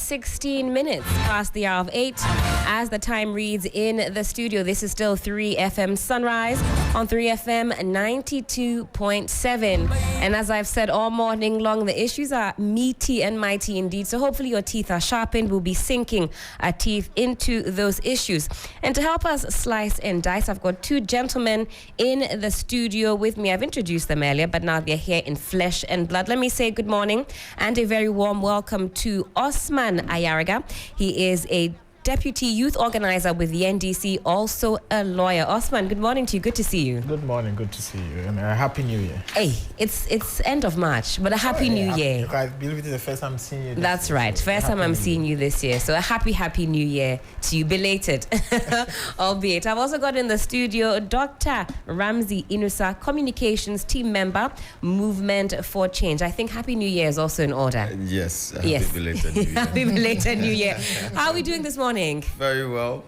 16 minutes past the hour of 8 as the time reads in the studio. This is still 3FM Sunrise on 3FM 92.7. And as I've said all morning long, the issues are meaty and mighty indeed. So hopefully your teeth are sharpened. We'll be sinking our teeth into those issues. And to help us slice and dice, I've got two gentlemen in the studio with me. I've introduced them earlier, but now they're here in flesh and blood. Let me say good morning and a very warm welcome to Osman Ayariga. He is a Deputy Youth Organizer with the NDC, also a lawyer. Osman, good morning to you. Good to see you. Good morning. Good to see you. And a happy New Year. Hey, it's end of March, but a happy New Year. I believe it is the first time I'm seeing you. That's right. First time I'm seeing you this year. So a happy New Year to you. Belated, albeit. I've also got in the studio Dr. Ramzi, Inusah, Communications Team Member, Movement for Change. I think Happy New Year is also in order. Yes. Happy belated New Year. Happy belated New Year. How are we doing this morning? Very well.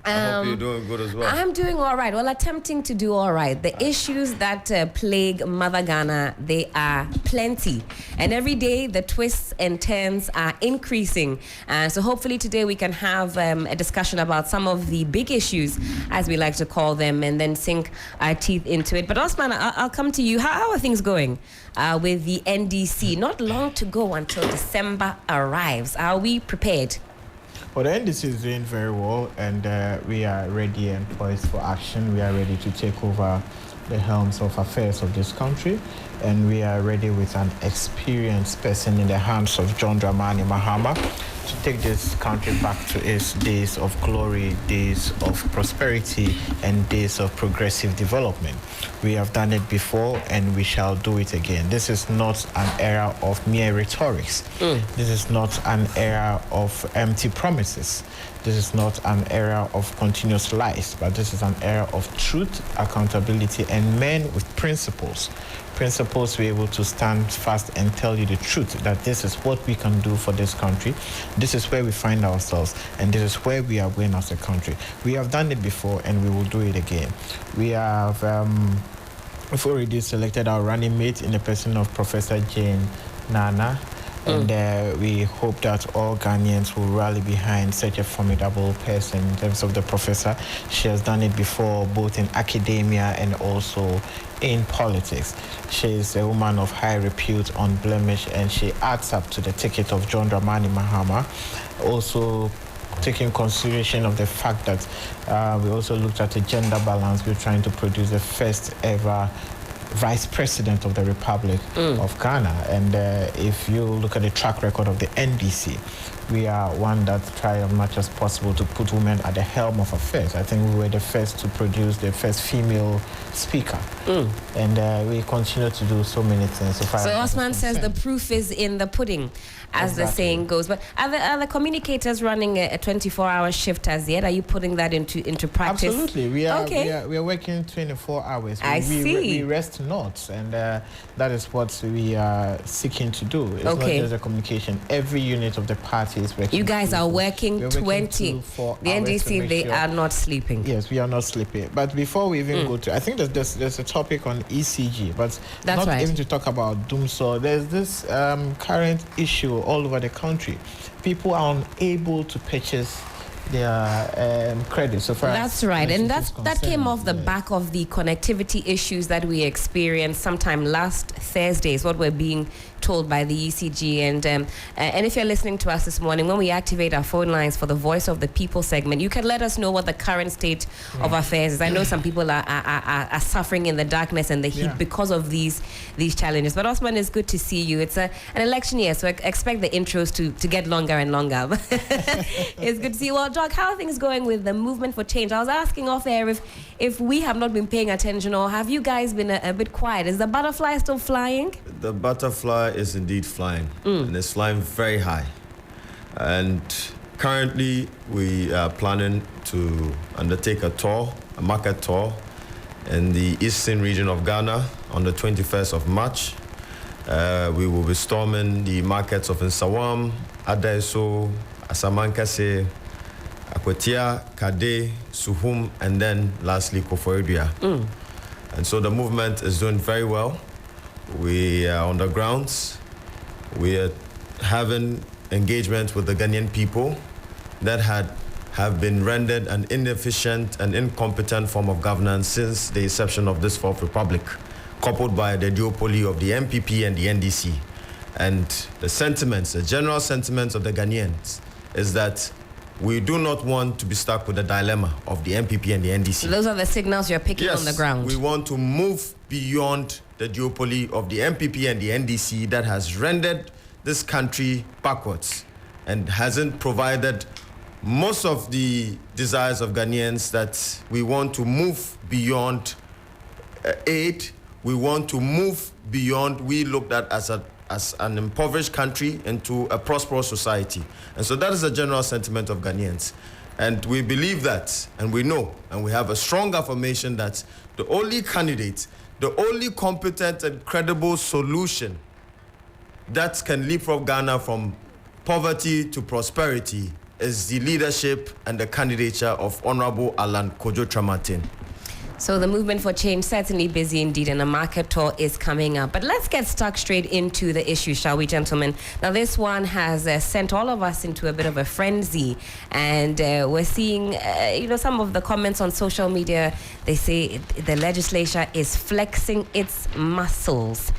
I hope you're doing good as well. I'm doing all right. Well, attempting to do all right. The issues that plague Mother Ghana, they are plenty. And every day, the twists and turns are increasing. So hopefully today we can have a discussion about some of the big issues, as we like to call them, and then sink our teeth into it. But Osman, I'll come to you. How are things going with the NDC? Not long to go until December arrives. Are we prepared? Well, the NDC is doing very well, and we are ready and poised for action. We are ready to take over the helms of affairs of this country, and we are ready with an experienced person in the hands of John Dramani Mahama to take this country back to its days of glory, days of prosperity, and days of progressive development. We have done it before, and we shall do it again. This is not an era of mere rhetorics. This is not an era of empty promises. This is not an era of continuous lies, but this is an era of truth, accountability, and men with principles. Principles to be able to stand fast and tell you the truth, that this is what we can do for this country. This is where we find ourselves, and this is where we are going as a country. We have done it before, and we will do it again. We have we've already selected our running mate in the person of Professor Jane Nana. And we hope that all Ghanaians will rally behind such a formidable person in terms of the professor. She has done it before, both in academia and also in politics. She is a woman of high repute, unblemished, and she adds up to the ticket of John Dramani Mahama. Also, taking consideration of the fact that we also looked at a gender balance. We're trying to produce the first ever Vice President of the Republic of Ghana. And if you look at the track record of the NDC, we are one that try as much as possible to put women at the helm of affairs. I think we were the first to produce the first female speaker. And we continue to do so many things. So Osman says the proof is in the pudding, as the saying goes. But are the communicators running a 24-hour shift as yet? Are you putting that into practice? Absolutely. We are working 24 hours. We rest not. And that is what we are seeking to do. It's not just a communication. Every unit of the party is working. You guys are working 20. The NDC, they are not sleeping. Yes, we are not sleeping. But before we even go to, I think there's a topic on ECG, but that's not even to talk about doomsday. There's this current issue all over the country. People are unable to purchase their credit. So far, that's right, and that came off the back of the connectivity issues that we experienced sometime last Thursday, is what we're being told by the ECG. And if you're listening to us this morning, when we activate our phone lines for the Voice of the People segment, you can let us know what the current state of affairs is. I know some people are suffering in the darkness and the heat because of these challenges. But Osman, it's good to see you. It's an election year, so expect the intros to get longer and longer. It's good to see you. Well, Doc, how are things going with the Movement for Change? I was asking off air if we have not been paying attention, or have you guys been a bit quiet? Is the butterfly still flying? The butterfly is indeed flying, and it's flying very high. And currently, we are planning to undertake a market tour in the eastern region of Ghana on the 21st of March. We will be storming the markets of Nsawam, Adaiso, Asamankase, Akwatia, Kade, Suhum, and then lastly Koforidua. And so the movement is doing very well. We are on the grounds. We are having engagement with the Ghanaian people that have been rendered an inefficient and incompetent form of governance since the inception of this Fourth Republic, coupled by the duopoly of the MPP and the NDC. And the general sentiments of the Ghanaians is that we do not want to be stuck with the dilemma of the MPP and the NDC. So those are the signals you're picking on the ground. We want to move beyond the duopoly of the MPP and the NDC that has rendered this country backwards and hasn't provided most of the desires of Ghanaians. That we want to move beyond aid. We want to move beyond, we looked at as an impoverished country into a prosperous society. And so that is the general sentiment of Ghanaians. And we believe that, and we know, and we have a strong affirmation that the only candidate, the only competent and credible solution that can leapfrog Ghana from poverty to prosperity is the leadership and the candidature of Honorable Alan Kojo Tramartin. So the movement for change certainly busy indeed, and a market tour is coming up. But let's get stuck straight into the issue, shall we, gentlemen? Now, this one has sent all of us into a bit of a frenzy, and we're seeing, some of the comments on social media. They say the legislature is flexing its muscles.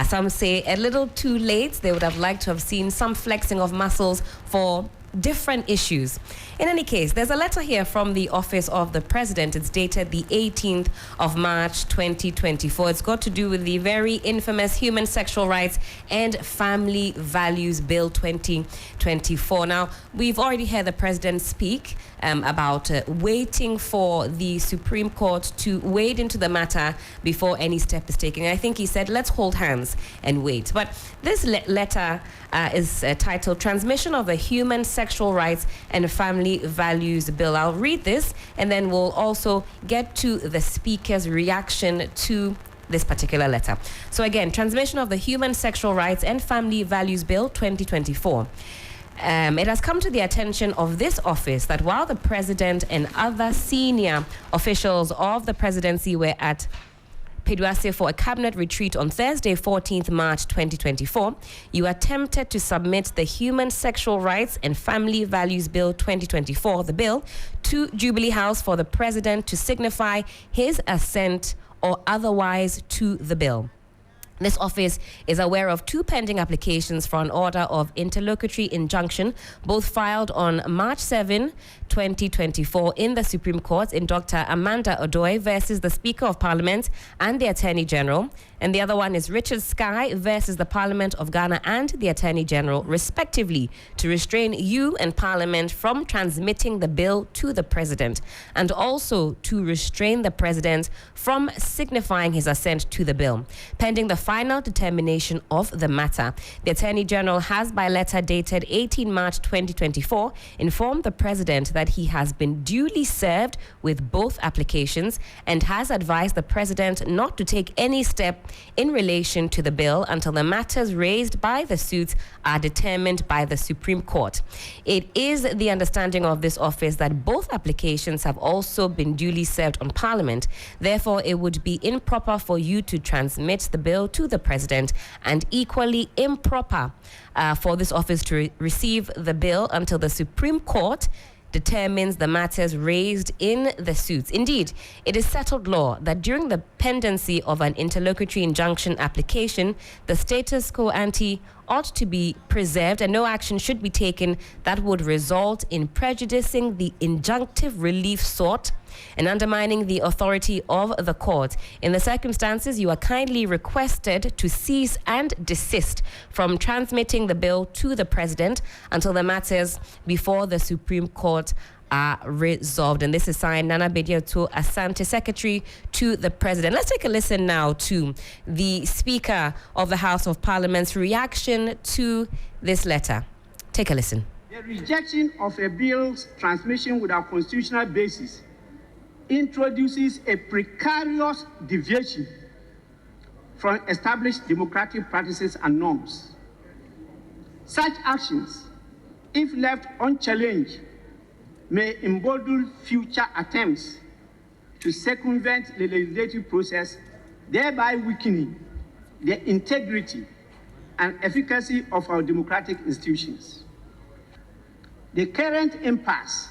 Some say a little too late. They would have liked to have seen some flexing of muscles for different issues. In any case, there's a letter here from the Office of the President. It's dated the 18th of March 2024. It's got to do with the very infamous Human Sexual Rights and Family Values Bill 2024. Now, we've already heard the President speak about waiting for the Supreme Court to wade into the matter before any step is taken. I think he said, let's hold hands and wait. But this letter is titled Transmission of the Human Sexual Rights and Family Values Bill. I'll read this, and then we'll also get to the Speaker's reaction to this particular letter. So again, Transmission of the Human Sexual Rights and Family Values Bill 2024. It has come to the attention of this office that while the President and other senior officials of the presidency were at Peduase for a cabinet retreat on Thursday, 14th March 2024, you attempted to submit the Human Sexual Rights and Family Values Bill 2024, the bill, to Jubilee House for the President to signify his assent or otherwise to the bill. This office is aware of two pending applications for an order of interlocutory injunction, both filed on March 7, 2024 in the Supreme Court in Dr. Amanda Odoi versus the Speaker of Parliament and the Attorney General. And the other one is Richard Sky versus the Parliament of Ghana and the Attorney General, respectively, to restrain you and Parliament from transmitting the bill to the President, and also to restrain the President from signifying his assent to the bill. Pending the final determination of the matter, the Attorney General has, by letter dated 18 March 2024, informed the President that he has been duly served with both applications and has advised the President not to take any step in relation to the bill until the matters raised by the suits are determined by the Supreme Court. It is the understanding of this office that both applications have also been duly served on Parliament. Therefore, it would be improper for you to transmit the bill to the President, and equally improper for this office to receive the bill until the Supreme Court determines the matters raised in the suits. Indeed, it is settled law that during the pendency of an interlocutory injunction application, the status quo ante ought to be preserved and no action should be taken that would result in prejudicing the injunctive relief sought and undermining the authority of the court. In the circumstances, you are kindly requested to cease and desist from transmitting the bill to the President until the matters before the Supreme Court are resolved. And this is signed Nana Bediato Asante, Secretary to the President. Let's take a listen now to the Speaker of the House of Parliament's reaction to this letter. Take a listen. The rejection of a bill's transmission without constitutional basis introduces a precarious deviation from established democratic practices and norms. Such actions, if left unchallenged, may embolden future attempts to circumvent the legislative process, thereby weakening the integrity and efficacy of our democratic institutions. The current impasse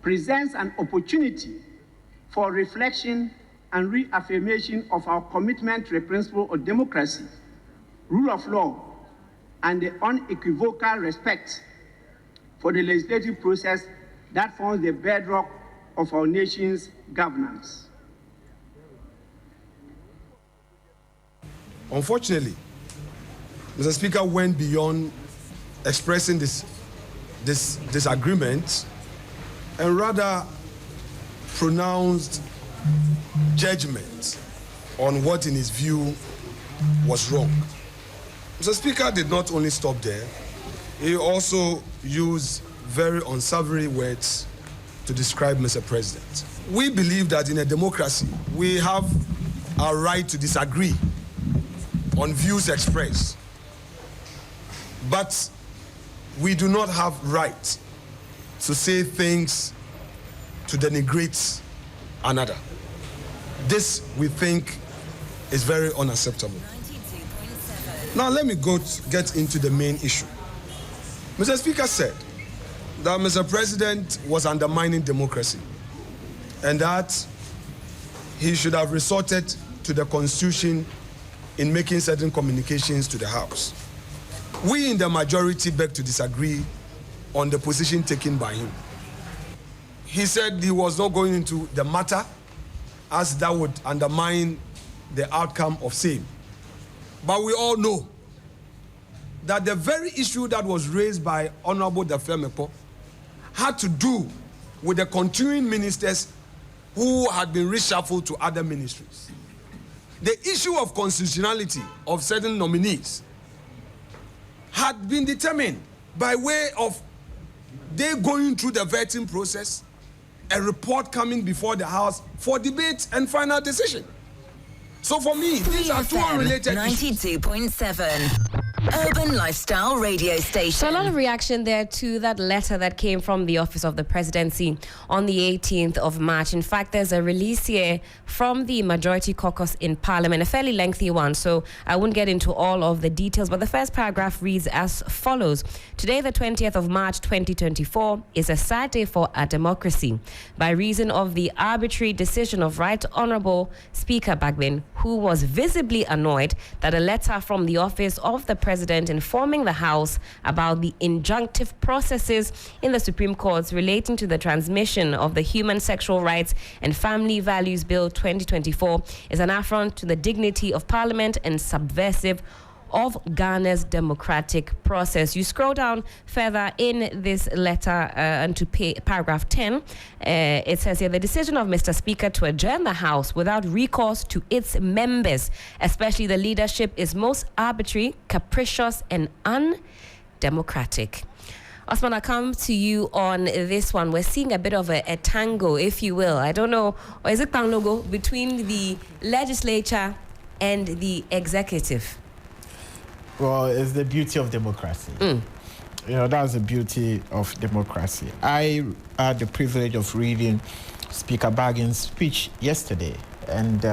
presents an opportunity for reflection and reaffirmation of our commitment to the principle of democracy, rule of law, and the unequivocal respect for the legislative process that forms the bedrock of our nation's governance. Unfortunately, Mr. Speaker went beyond expressing this disagreement and rather pronounced judgment on what in his view was wrong. Mr. Speaker did not only stop there, he also used very unsavory words to describe Mr. President. We believe that in a democracy, we have a right to disagree on views expressed, but we do not have right to say things to denigrate another. This, we think, is very unacceptable. Now let me get into the main issue. Mr. Speaker said that Mr. President was undermining democracy and that he should have resorted to the Constitution in making certain communications to the House. We in the majority beg to disagree on the position taken by him. He said he was not going into the matter as that would undermine the outcome of same. But we all know that the very issue that was raised by Honorable Dafemepo had to do with the continuing ministers who had been reshuffled to other ministries. The issue of constitutionality of certain nominees had been determined by way of they going through the vetting process, a report coming before the House for debate and final decision. So for me, these are two unrelated issues. 92.7 Urban Lifestyle Radio Station. So a lot of reaction there to that letter that came from the Office of the Presidency on the 18th of March. In fact, there's a release here from the Majority Caucus in Parliament, a fairly lengthy one, so I won't get into all of the details, but the first paragraph reads as follows. Today, the 20th of March, 2024, is a sad day for our democracy by reason of the arbitrary decision of Right Honourable Speaker Bagbin, who was visibly annoyed that a letter from the Office of the President informing the House about the injunctive processes in the Supreme Court relating to the transmission of the Human Sexual Rights and Family Values Bill 2024 is an affront to the dignity of Parliament and subversive of Ghana's democratic process. You scroll down further in this letter and to paragraph 10, it says here, the decision of Mr. Speaker to adjourn the House without recourse to its members, especially the leadership, is most arbitrary, capricious, and undemocratic. Osman, I come to you on this one. We're seeing a bit of a tango, if you will. I don't know, or is it logo between the legislature and the executive? Well, it's the beauty of democracy. You know, that's the beauty of democracy. I had the privilege of reading Speaker Bagin's speech yesterday, and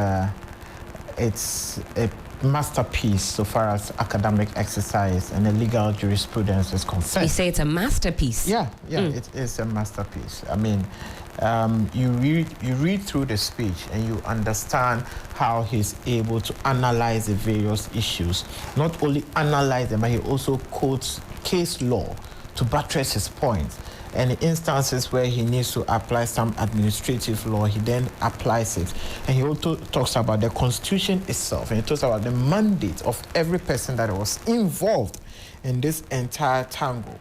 it's a masterpiece so far as academic exercise and the legal jurisprudence is concerned. You say it's a masterpiece? Yeah, it is a masterpiece. I mean, you read through the speech and you understand how he's able to analyze the various issues. Not only analyze them, but he also quotes case law to buttress his points. And in instances where he needs to apply some administrative law, he then applies it. And he also talks about the Constitution itself, and he talks about the mandate of every person that was involved in this entire tango.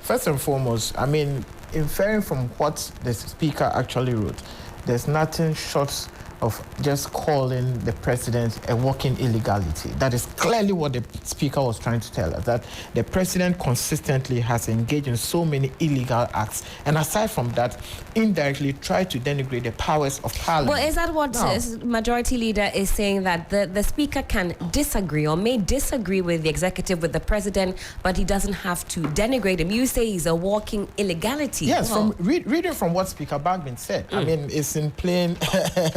First and foremost, I mean, inferring from what the Speaker actually wrote, there's nothing short of just calling the president a walking illegality. That is clearly what the Speaker was trying to tell us, that the president consistently has engaged in so many illegal acts, and aside from that, indirectly tried to denigrate the powers of Parliament. Well, is that what Majority Leader is saying, that the Speaker can disagree or may disagree with the executive, with the president, but he doesn't have to denigrate him? You say he's a walking illegality. Yes, from reading from what Speaker Bagbin said, I mean, it's in plain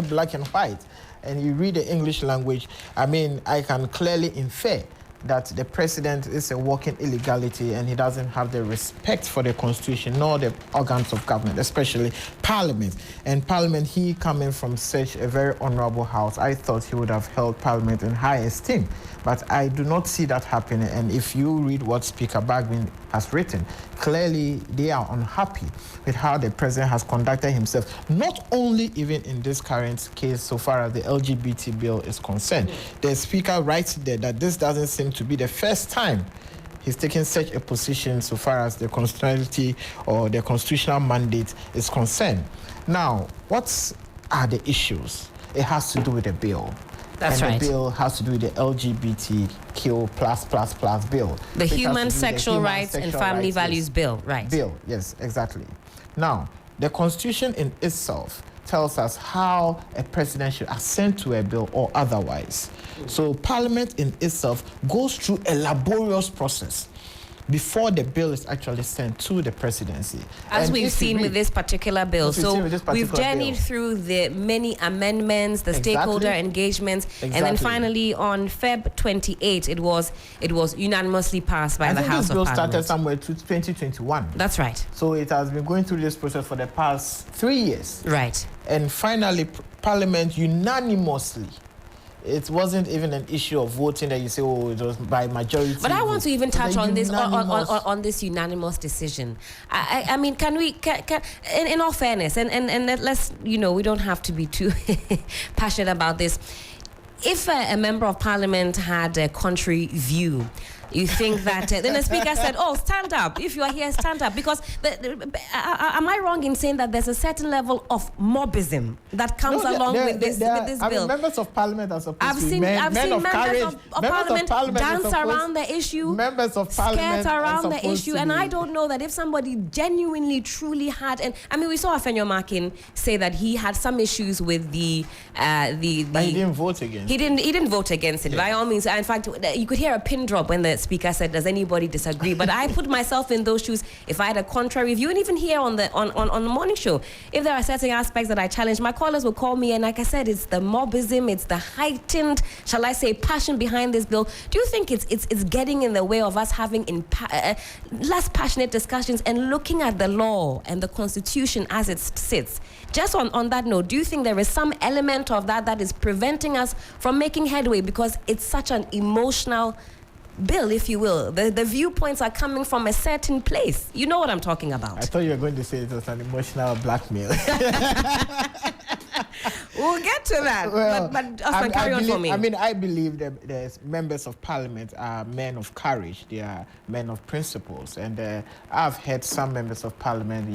black and white, and you read the English language, I mean, I can clearly infer that the president is a walking illegality and he doesn't have the respect for the constitution nor the organs of government, especially parliament. And parliament, he coming from such a very honorable house, I thought he would have held parliament in high esteem. But I do not see that happening. And if you read what Speaker Bagwin has written, clearly they are unhappy with how the president has conducted himself, not only even in this current case so far as the LGBT bill is concerned. The speaker writes there that this doesn't seem to be the first time he's taken such a position so far as the constitutionality or the constitutional mandate is concerned. Now, what are the issues? It has to do with the bill. That's and right. The bill has to do with the LGBTQ++ bill. The Human Sexual Rights and Family Values Bill, right? Bill, yes, exactly. Now, the Constitution in itself tells us how a president should assent to a bill or otherwise. So Parliament in itself goes through a laborious process before the bill is actually sent to the presidency. As And we've if you seen read- with this particular bill. As we've So seen with this we've particular journeyed bill. through the many amendments, the Exactly. stakeholder engagements, and then Exactly. finally on Feb 28, it was unanimously passed by I the think House this bill of started Parliament. somewhere to 2021. That's right. So it has been going through this process for the past 3 years. Right. And finally, Parliament unanimously, it wasn't even an issue of voting that you say, oh, it was by majority. But I want to even It was touch a on this unanimous- on this unanimous decision. I mean, can in all fairness, and let's, we don't have to be too passionate about this. If a member of parliament had a contrary view, you think that then the speaker said, "Oh, stand up! If you are here, stand up." Because am I wrong in saying that there's a certain level of mobbism that comes along with this I bill? mean, members of parliament are supposed I've to be seen men members of courage. of parliament dance around the issue, Members of parliament skirt are around the supposed issue, to and be- I don't know that if somebody genuinely, truly had, and I mean, we saw Afenyo Makin say that he had some issues with the But he didn't vote against. he didn't vote against it. Yeah. By all means, in fact, you could hear a pin drop when the speaker said, "Does anybody disagree?" But I put myself in those shoes. If I had a contrary view, and even here on the morning show, if there are certain aspects that I challenge, my callers will call me, and like I said, it's the mobbism, it's the heightened, shall I say, passion behind this bill. Do you think it's getting in the way of us having less passionate discussions and looking at the law and the Constitution as it sits? Just on that note, do you think there is some element of that is preventing us from making headway because it's such an emotional bill, if you will? The viewpoints are coming from a certain place. You know what I'm talking about. I thought you were going to say it was an emotional blackmail. We'll get to that. But Osman, carry on for me. I believe that there's members of parliament are men of courage. They are men of principles. And I've heard some members of parliament,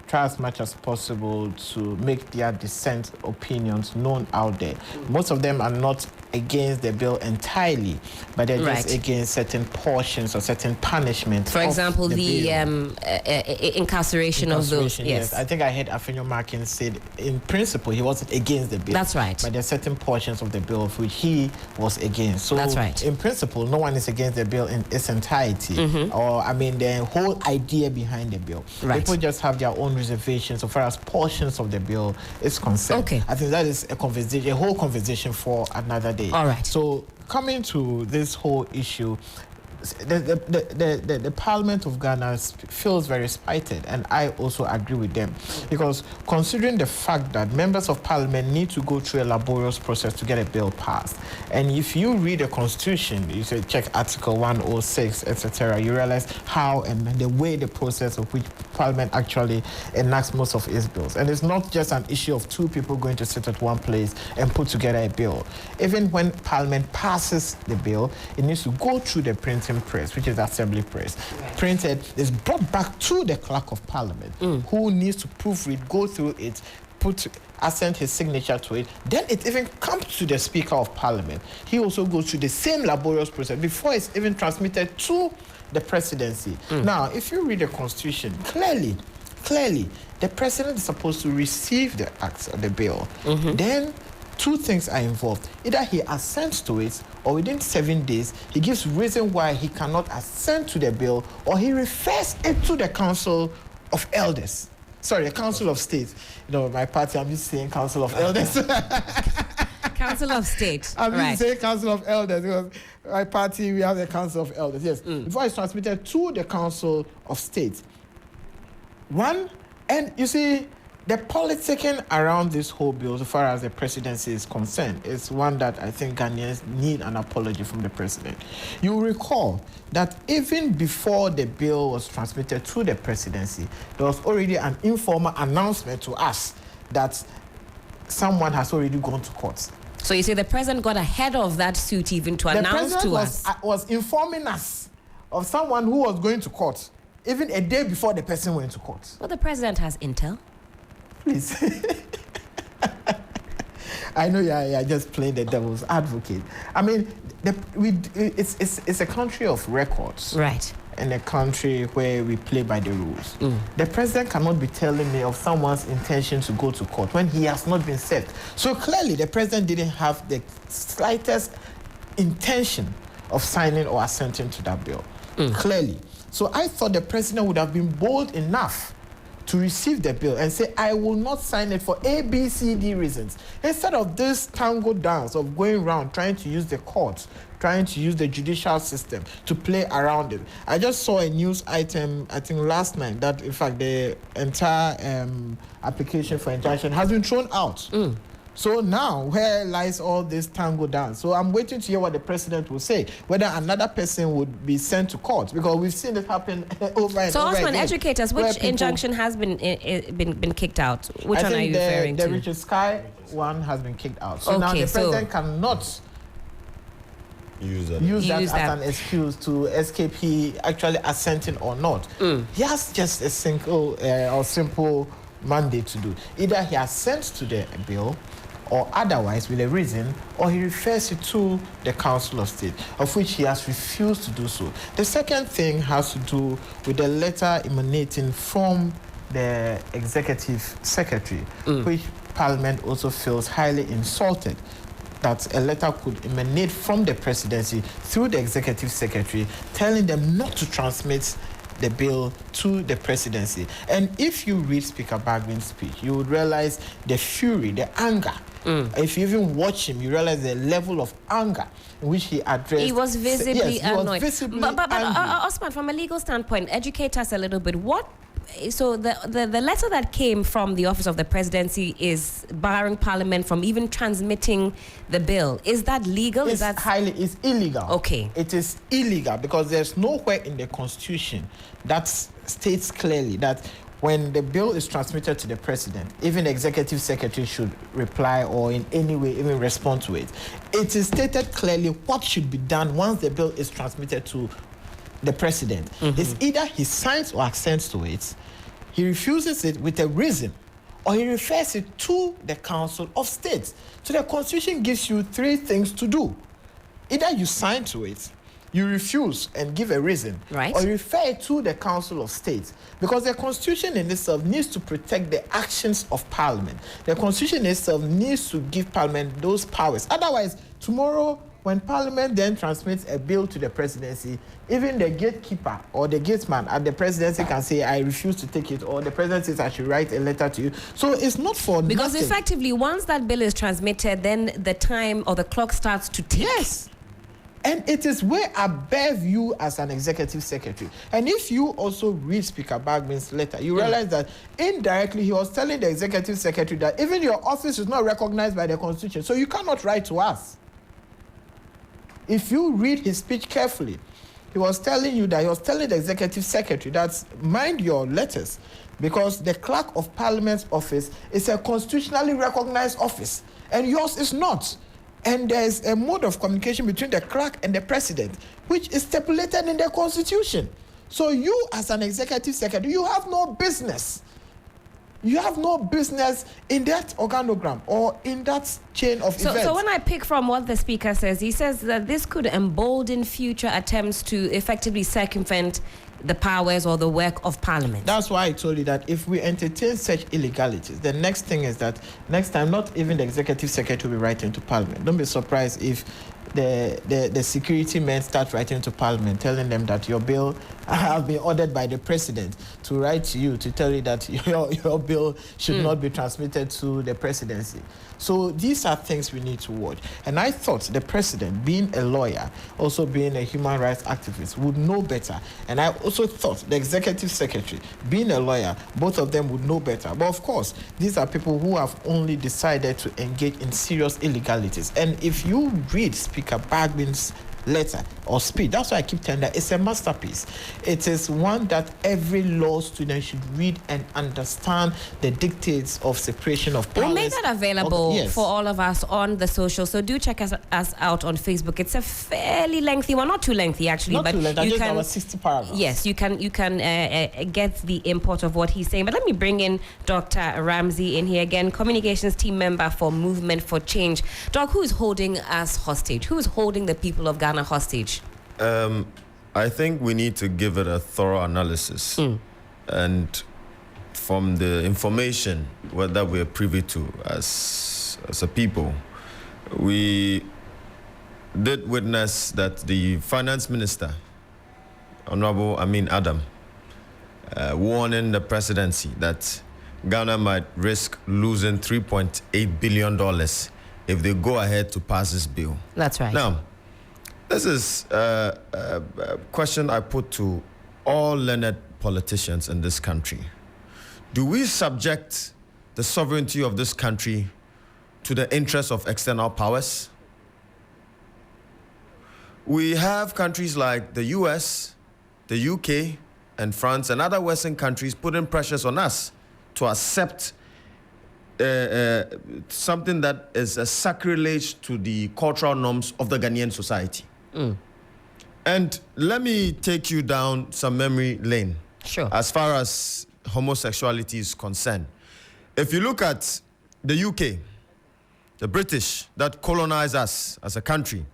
try as much as possible to make their dissent opinions known out there. Most of them are not against the bill entirely, but they're just against certain portions or certain punishments. For example, the incarceration of those. Yes. I think I heard Afenyo Makin said in principle he wasn't against the bill. That's right. But there are certain portions of the bill of which he was against. So that's right. In principle, no one is against the bill in its entirety. Or the whole idea behind the bill. Right. People just have their own reservations so far as portions of the bill is concerned. Okay. I think that is a whole conversation for another day. All right. So coming to this whole issue, the Parliament of Ghana feels very spited, and I also agree with them, because considering the fact that members of Parliament need to go through a laborious process to get a bill passed, and if you read the Constitution, you say check Article 106, etc., you realize how and the way the process of which Parliament actually enacts most of its bills, and it's not just an issue of two people going to sit at one place and put together a bill. Even when Parliament passes the bill, it needs to go through the printing press, which is assembly press. Printed, is brought back to the clerk of parliament, who needs to proofread, go through it, assent his signature to it. Then it even comes to the speaker of parliament. He also goes through the same laborious process before it's even transmitted to the presidency. Now, if you read the constitution, clearly, the president is supposed to receive the acts of the bill. Then two things are involved. Either he assents to it, or within 7 days, he gives reason why he cannot assent to the bill, or he refers it to the Council of Elders. Sorry, the Council of State. My party, I'm just saying Council of Elders. Council of State. I mean, Right. say Council of Elders, because my party, we have the Council of Elders, yes. Before it's transmitted to the Council of State. One, and you see, the politicking around this whole bill, so far as the presidency is concerned, is one that I think Ghanaians need an apology from the president. You recall that even before the bill was transmitted to the presidency, there was already an informal announcement to us that someone has already gone to court. So you say the president got ahead of that suit even to announce to us. The president was informing us of someone who was going to court, even a day before the person went to court. Well, the president has intel. Please. I know you're just playing the devil's advocate. I mean, it's a country of records. Right. And a country where we play by the rules. The president cannot be telling me of someone's intention to go to court when he has not been served. So clearly, the president didn't have the slightest intention of signing or assenting to that bill. Clearly. So I thought the president would have been bold enough to receive the bill and say, I will not sign it for A, B, C, D reasons. Instead of this tango dance of going around trying to use the courts, trying to use the judicial system to play around it. I just saw a news item, I think last night, that in fact the entire application for injunction has been thrown out. So now, where lies all this tango dance? So I'm waiting to hear what the president will say, whether another person would be sent to court, because we've seen it happen over and so over Osman, again. educate us. Which injunction has been kicked out? Which one are you referring to? The Richard Sky one has been kicked out. So now the president cannot use that as an excuse to escape he actually assenting or not. He has just a simple mandate to do. Either he assents to the bill, or otherwise with a reason, or he refers it to the Council of State, of which he has refused to do so. The second thing has to do with the letter emanating from the Executive Secretary, which Parliament also feels highly insulted that a letter could emanate from the presidency through the Executive Secretary telling them not to transmit the bill to the presidency. And if you read Speaker Bagwin's speech, you would realize the fury, the anger. If you even watch him, you realize the level of anger in which he addressed. He was visibly annoyed. But angry. Osman, from a legal standpoint, educate us a little bit. So the letter that came from the office of the presidency is barring Parliament from even transmitting the bill. Is that legal? It's illegal. Okay. It is illegal because there's nowhere in the Constitution that states clearly that when the bill is transmitted to the president, even the Executive Secretary should reply or in any way even respond to it. It is stated clearly what should be done once the bill is transmitted to the president. It's either he signs or assents to it, he refuses it with a reason, or he refers it to the Council of State. So the Constitution gives you three things to do. Either you sign to it, you refuse and give a reason, right, or you refer it to the Council of State. Because the Constitution in itself needs to protect the actions of Parliament. The Constitution itself needs to give Parliament those powers. Otherwise, tomorrow, when Parliament then transmits a bill to the presidency, even the gatekeeper or the gateman at the presidency can say, I refuse to take it, or the president says, I should write a letter to you. So it's not for because nothing. Effectively, once that bill is transmitted, then the time or the clock starts to tick. Yes. And it is way above you as an executive secretary. And if you also read Speaker Bagwin's letter, you realize that indirectly he was telling the executive secretary that even your office is not recognized by the Constitution, so you cannot write to us. If you read his speech carefully, he was telling you that he was telling the executive secretary that mind your letters, because the clerk of Parliament's office is a constitutionally recognized office, and yours is not. And there's a mode of communication between the clerk and the president, which is stipulated in the Constitution. So you, as an executive secretary, you have no business. You have no business in that organogram or in that chain of events. So when I pick from what the speaker says, he says that this could embolden future attempts to effectively circumvent the powers or the work of Parliament. That's why I told you that if we entertain such illegalities, the next thing is that next time not even the executive secretary will be writing to Parliament. Don't be surprised if the security men start writing to Parliament, telling them that your bill have been ordered by the president to write to you to tell you that your bill should not be transmitted to the presidency. So these are things we need to watch. And I thought the president, being a lawyer, also being a human rights activist, would know better. And I also thought the executive secretary, being a lawyer, both of them would know better. But of course, these are people who have only decided to engage in serious illegalities. And if you read Speaker Bagman's letter or speech, that's why I keep telling that it's a masterpiece. It is one that every law student should read and understand the dictates of separation of powers. We'll make that available Yes. for all of us on the social, so do check us out on Facebook. It's a fairly lengthy one, not too lengthy actually, Not but too late, you just can about 60 paragraphs. Yes, you can get the import of what he's saying. But let me bring in Dr. Ramzi in here again, communications team member for Movement for Change. Doc, who is holding us hostage? Who is holding the people of Ghana hostage? I think we need to give it a thorough analysis. And from the information that we're privy to as a people, we did witness that the finance minister, Honorable Amin Adam, warning the presidency that Ghana might risk losing $3.8 billion if they go ahead to pass this bill. That's right. Now, this is a question I put to all learned politicians in this country. Do we subject the sovereignty of this country to the interests of external powers? We have countries like the US, the UK, and France, and other Western countries putting pressures on us to accept something that is a sacrilege to the cultural norms of the Ghanaian society. And let me take you down some memory lane. Sure. As far as homosexuality is concerned. If you look at the UK, the British that colonized us as a country,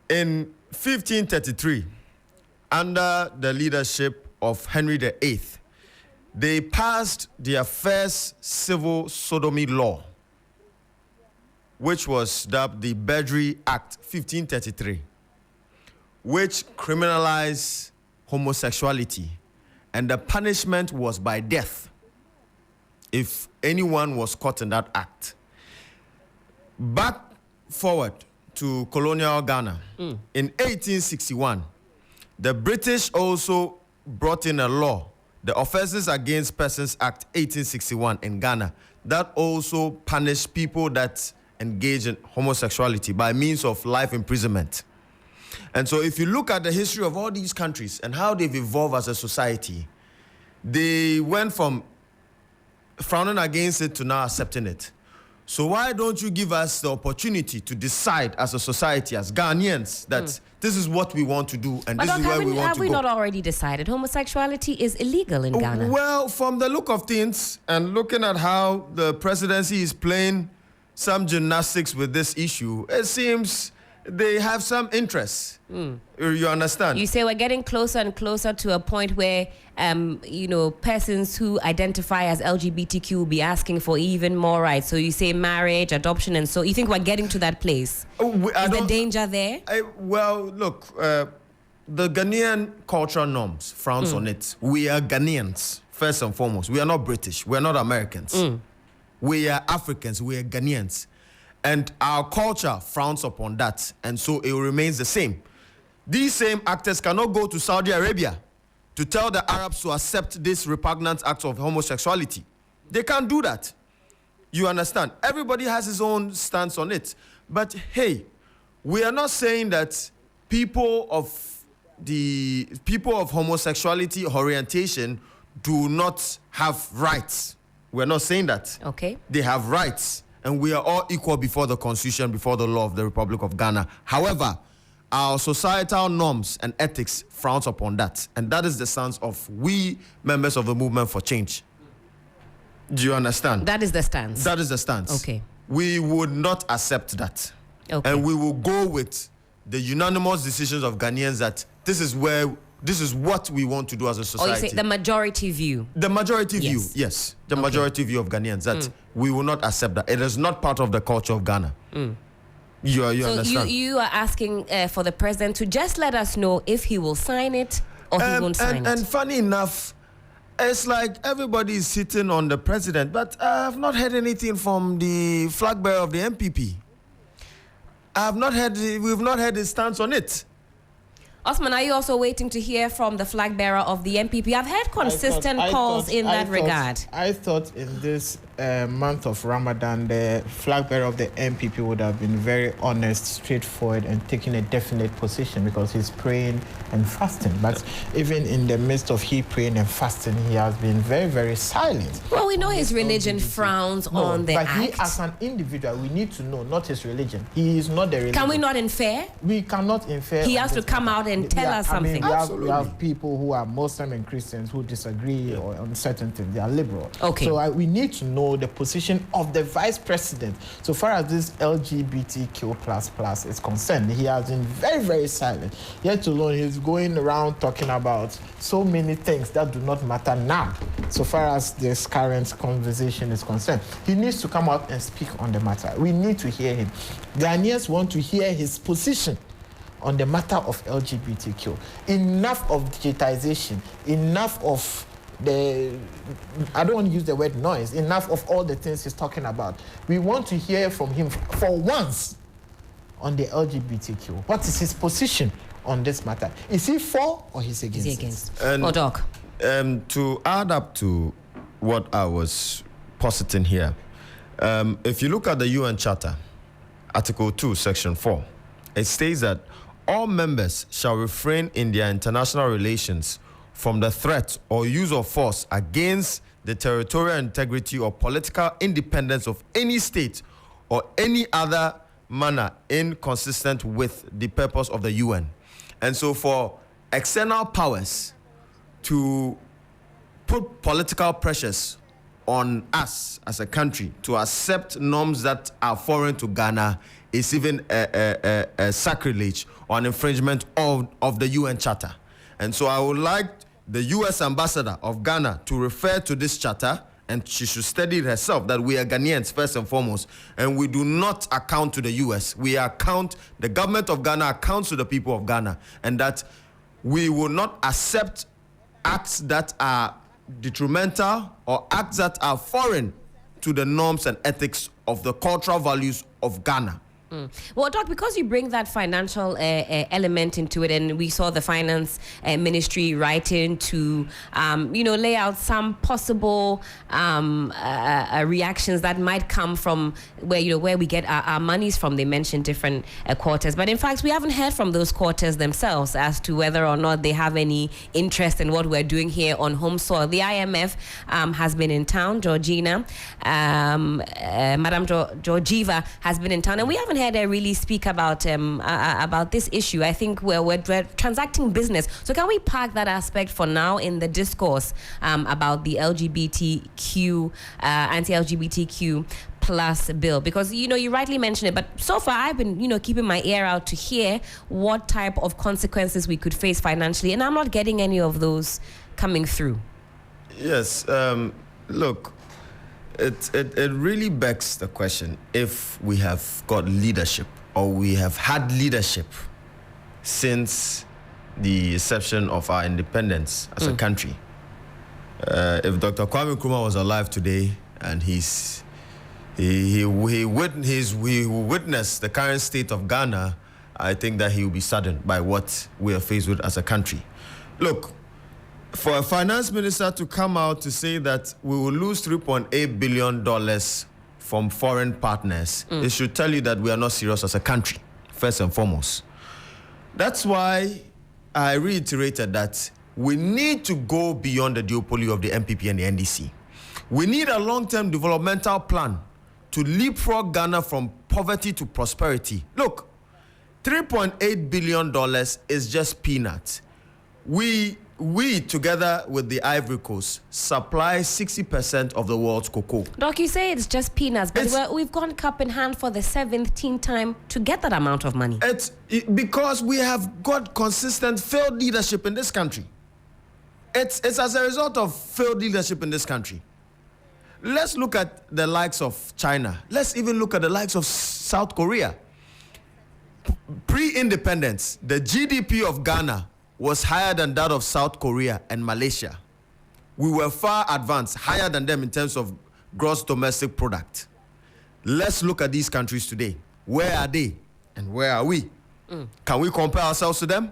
in 1533, under the leadership of Henry VIII, they passed their first civil sodomy law, which was dubbed the Bedry Act 1533, which criminalized homosexuality, and the punishment was by death if anyone was caught in that act. Back forward to colonial Ghana, in 1861, the British also brought in a law, the Offenses Against Persons Act 1861 in Ghana, that also punished people that engage in homosexuality by means of life imprisonment. And so if you look at the history of all these countries and how they've evolved as a society, they went from frowning against it to now accepting it. So why don't you give us the opportunity to decide as a society, as Ghanaians, that this is what we want to do and But this is where we want to go? have we not already decided homosexuality is illegal in Ghana? Well, from the look of things and looking at how the presidency is playing some gymnastics with this issue, it seems they have some interest. You understand? You say we're getting closer and closer to a point where, persons who identify as LGBTQ will be asking for even more rights. So you say marriage, adoption, and so you think we're getting to that place? Is the danger there? Look, the Ghanaian cultural norms frowns on it. We are Ghanaians, first and foremost. We are not British. We are not Americans. We are Africans. We are Ghanaians. And our culture frowns upon that, and so it remains the same. These same actors cannot go to Saudi Arabia to tell the Arabs to accept this repugnant act of homosexuality. They can't do that. You understand? Everybody has his own stance on it. But hey, we are not saying that people of homosexuality orientation do not have rights. We're not saying that. Okay. They have rights. And we are all equal before the Constitution, before the law of the Republic of Ghana. However, our societal norms and ethics frowns upon that. And that is the stance of we, members of the Movement for Change. Do you understand? That is the stance. That is the stance. Okay. We would not accept that. Okay. And we will go with the unanimous decisions of Ghanaians that this is what we want to do as a society. Or you say the majority view. The majority view, Yes. yes. The majority view of Ghanaians, that we will not accept that. It is not part of the culture of Ghana. You So understand? you are asking for the president to just let us know if he will sign it or he won't sign and it. funny enough, it's like everybody is sitting on the president, but I have not heard anything from the flag bearer of the MPP. We've not heard his stance on it. Osman, are you also waiting to hear from the flag bearer of the MPP? I've heard consistent calls in that regard. I thought in this month of Ramadan, the flag bearer of the MPP would have been very honest, straightforward, and taking a definite position because he's praying and fasting. But even in the midst of he praying and fasting, he has been very, very silent. Well, we know his religion frowns on the but act. he, as an individual, we need to know, not his religion. He is not the religion. Can we not infer? We cannot infer. He on has to this come matter. out and tell us something. We have people who are Muslim and Christians who disagree on certain things. They are liberal. Okay. So we need to know the position of the vice president. So far as this LGBTQ++ is concerned, he has been very, very silent. Yet alone, he's going around talking about so many things that do not matter now. So far as this current conversation is concerned, he needs to come out and speak on the matter. We need to hear him. Ghanaians want to hear his position on the matter of LGBTQ. Enough of digitization, enough of I don't want to use the word noise, enough of all the things he's talking about. We want to hear from him for once on the LGBTQ. What is his position on this matter? Is he for or he's against? Is he against? And, Doc? To add up to what I was positing here, if you look at the UN Charter, Article 2, Section 4, it states that all members shall refrain in their international relations from the threat or use of force against the territorial integrity or political independence of any state or any other manner inconsistent with the purpose of the UN. And so for external powers to put political pressures on us as a country to accept norms that are foreign to Ghana is even a sacrilege or an infringement of the UN Charter. And so I would like the U.S. ambassador of Ghana to refer to this charter, and she should study it herself, that we are Ghanaians first and foremost, and we do not account to the U.S. The government of Ghana accounts to the people of Ghana, and that we will not accept acts that are detrimental or acts that are foreign to the norms and ethics of the cultural values of Ghana. Well, Doc, because you bring that financial element into it, and we saw the finance ministry writing to, lay out some possible reactions that might come from where we get our monies from. They mentioned different quarters, but in fact, we haven't heard from those quarters themselves as to whether or not they have any interest in what we're doing here on home soil. The IMF has been in town. Georgina, Madam Georgieva has been in town, and we haven't heard her really speak about this issue. I think we're transacting business. So can we park that aspect for now in the discourse about the LGBTQ, anti-LGBTQ plus bill? Because, you rightly mentioned it, but so far I've been, keeping my ear out to hear what type of consequences we could face financially, and I'm not getting any of those coming through. Yes, look, it really begs the question if we have got leadership or we have had leadership since the inception of our independence as a country. If Dr. Kwame Nkrumah was alive today and he witnessed the current state of Ghana, I think that he will be saddened by what we are faced with as a country. Look, for a finance minister to come out to say that we will lose $3.8 billion from foreign partners, it should tell you that we are not serious as a country, first and foremost. That's why I reiterated that we need to go beyond the duopoly of the MPP and the NDC. We need a long-term developmental plan to leapfrog Ghana from poverty to prosperity. Look, $3.8 billion is just peanuts. We, together with the Ivory Coast, supply 60% of the world's cocoa. Doc, you say it's just peanuts, but we've gone cup in hand for the 17th time to get that amount of money. It's because we have got consistent failed leadership in this country. It's as a result of failed leadership in this country. Let's look at the likes of China. Let's even look at the likes of South Korea. pre-independence, the GDP of Ghana was higher than that of South Korea and Malaysia. We were far advanced, higher than them in terms of gross domestic product. Let's look at these countries today. Where are they and where are we? Can we compare ourselves to them?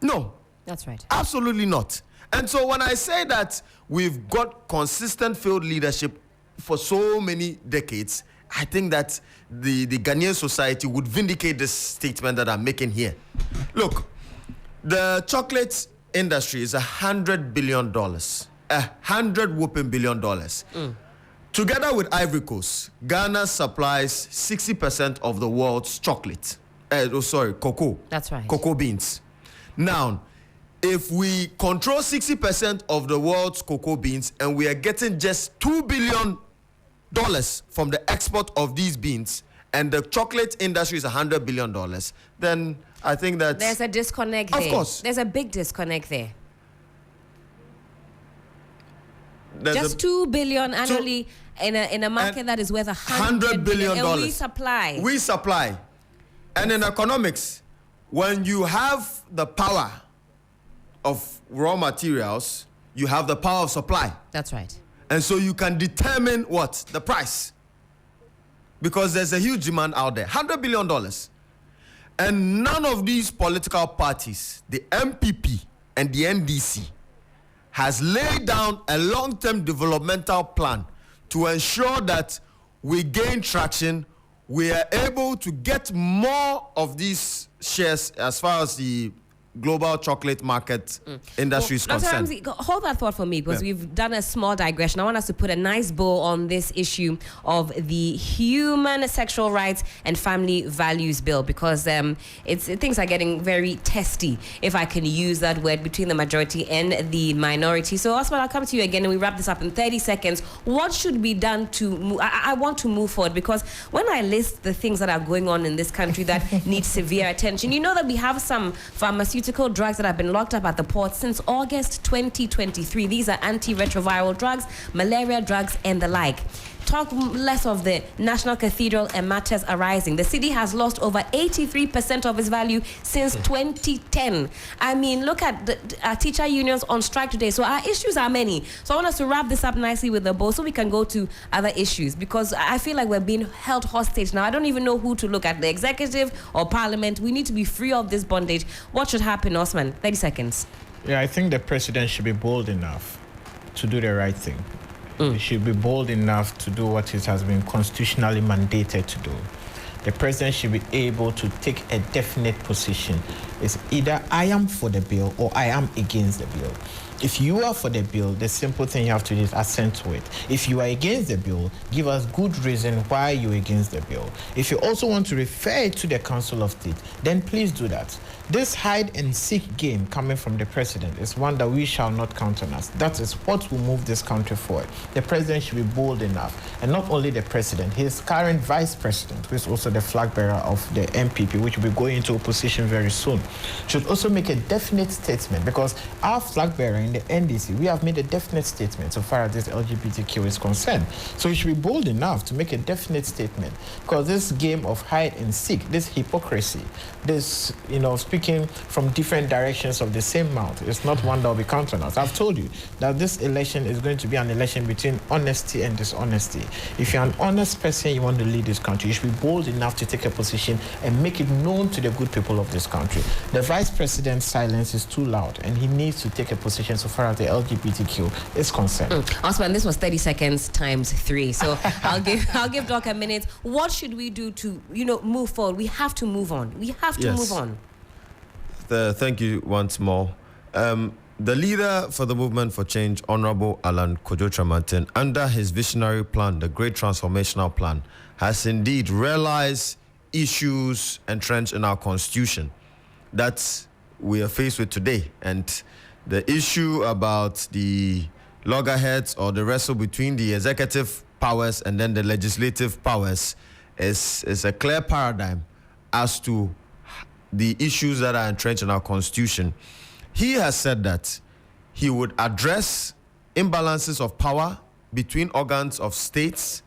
No. That's right. Absolutely not. And so when I say that we've got consistent field leadership for so many decades, I think that the Ghanaian society would vindicate this statement that I'm making here. Look, the chocolate industry is $100 billion. $100 whooping billion. Together with Ivory Coast, Ghana supplies 60% of the world's chocolate. Cocoa. That's right. Cocoa beans. Now, if we control 60% of the world's cocoa beans and we are getting just $2 billion from the export of these beans, and the chocolate industry is $100 billion, then I think that there's a disconnect there. Of course. There's a big disconnect there. There's just $2 billion annually in a market that is worth $100 billion. And we supply. We supply. And in economics, when you have the power of raw materials, you have the power of supply. That's right. And so you can determine what? The price. Because there's a huge demand out there. $100 billion. And none of these political parties, the MPP and the NDC, has laid down a long-term developmental plan to ensure that we gain traction, we are able to get more of these shares as far as the global chocolate market industry is concerned. Dr. Ramzi, hold that thought for me, because we've done a small digression. I want us to put a nice bow on this issue of the Human Sexual Rights and Family Values Bill, because things are getting very testy, if I can use that word, between the majority and the minority. So, Osman, I'll come to you again and we wrap this up in 30 seconds. What should be done to move? I want to move forward, because when I list the things that are going on in this country that need severe attention, you know that we have some pharmaceutical drugs that have been locked up at the port since August 2023. These are antiretroviral drugs, malaria drugs, and the like. Talk less of the National Cathedral and matters arising. The city has lost over 83% of its value since 2010. I mean, look at the teacher unions on strike today. So our issues are many. So I want us to wrap this up nicely with the bow so we can go to other issues, because I feel like we're being held hostage now. I don't even know who to look at, the executive or parliament. We need to be free of this bondage. What should happen, Osman? 30 seconds. Yeah, I think the president should be bold enough to do the right thing. He should be bold enough to do what it has been constitutionally mandated to do. The president should be able to take a definite position. It's either I am for the bill or I am against the bill. If you are for the bill, the simple thing you have to do is assent to it. If you are against the bill, give us good reason why you're against the bill. If you also want to refer it to the Council of State, then please do that. This hide and seek game coming from the president is one that we shall not countenance. That is what will move this country forward. The president should be bold enough. And not only the president, his current vice president, who is also the flag bearer of the MPP, which will be going into opposition very soon, should also make a definite statement, because our flag bearer in the NDC, we have made a definite statement so far as this LGBTQ is concerned. So he should be bold enough to make a definite statement, because this game of hide and seek, this hypocrisy, this, speaking from different directions of the same mouth, is not one that will be countenanced. I've told you that this election is going to be an election between honesty and dishonesty. If you're an honest person, you want to lead this country, you should be bold enough to take a position and make it known to the good people of this country. The vice president's silence is too loud, and he needs to take a position so far as the LGBTQ is concerned. Osman, this was 30 seconds times 3. So I'll give Doc a minute. What should we do to, move forward? We have to move on. We have to move on. Thank you once more. The leader for the Movement for Change, Honorable Alan Kojo Tramantin, under his visionary plan, the Great Transformational Plan, has indeed realized issues entrenched in our constitution that we are faced with today. And the issue about the loggerheads, or the wrestle between the executive powers and then the legislative powers, is a clear paradigm as to the issues that are entrenched in our constitution. He has said that he would address imbalances of power between organs of states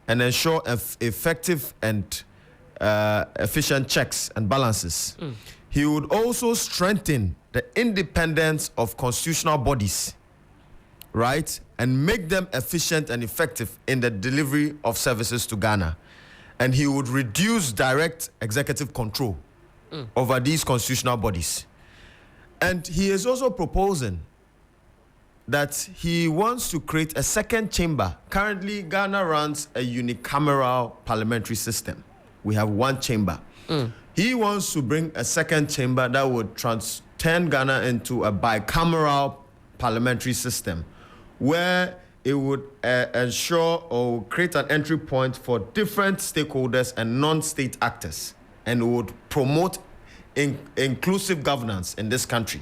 and ensure effective and efficient checks and balances. He would also strengthen the independence of constitutional bodies, right, and make them efficient and effective in the delivery of services to Ghana. And he would reduce direct executive control over these constitutional bodies. And he is also proposing that he wants to create a second chamber. Currently, Ghana runs a unicameral parliamentary system. We have one chamber. He wants to bring a second chamber that would turn Ghana into a bicameral parliamentary system, where it would ensure or create an entry point for different stakeholders and non-state actors, and would promote inclusive governance in this country.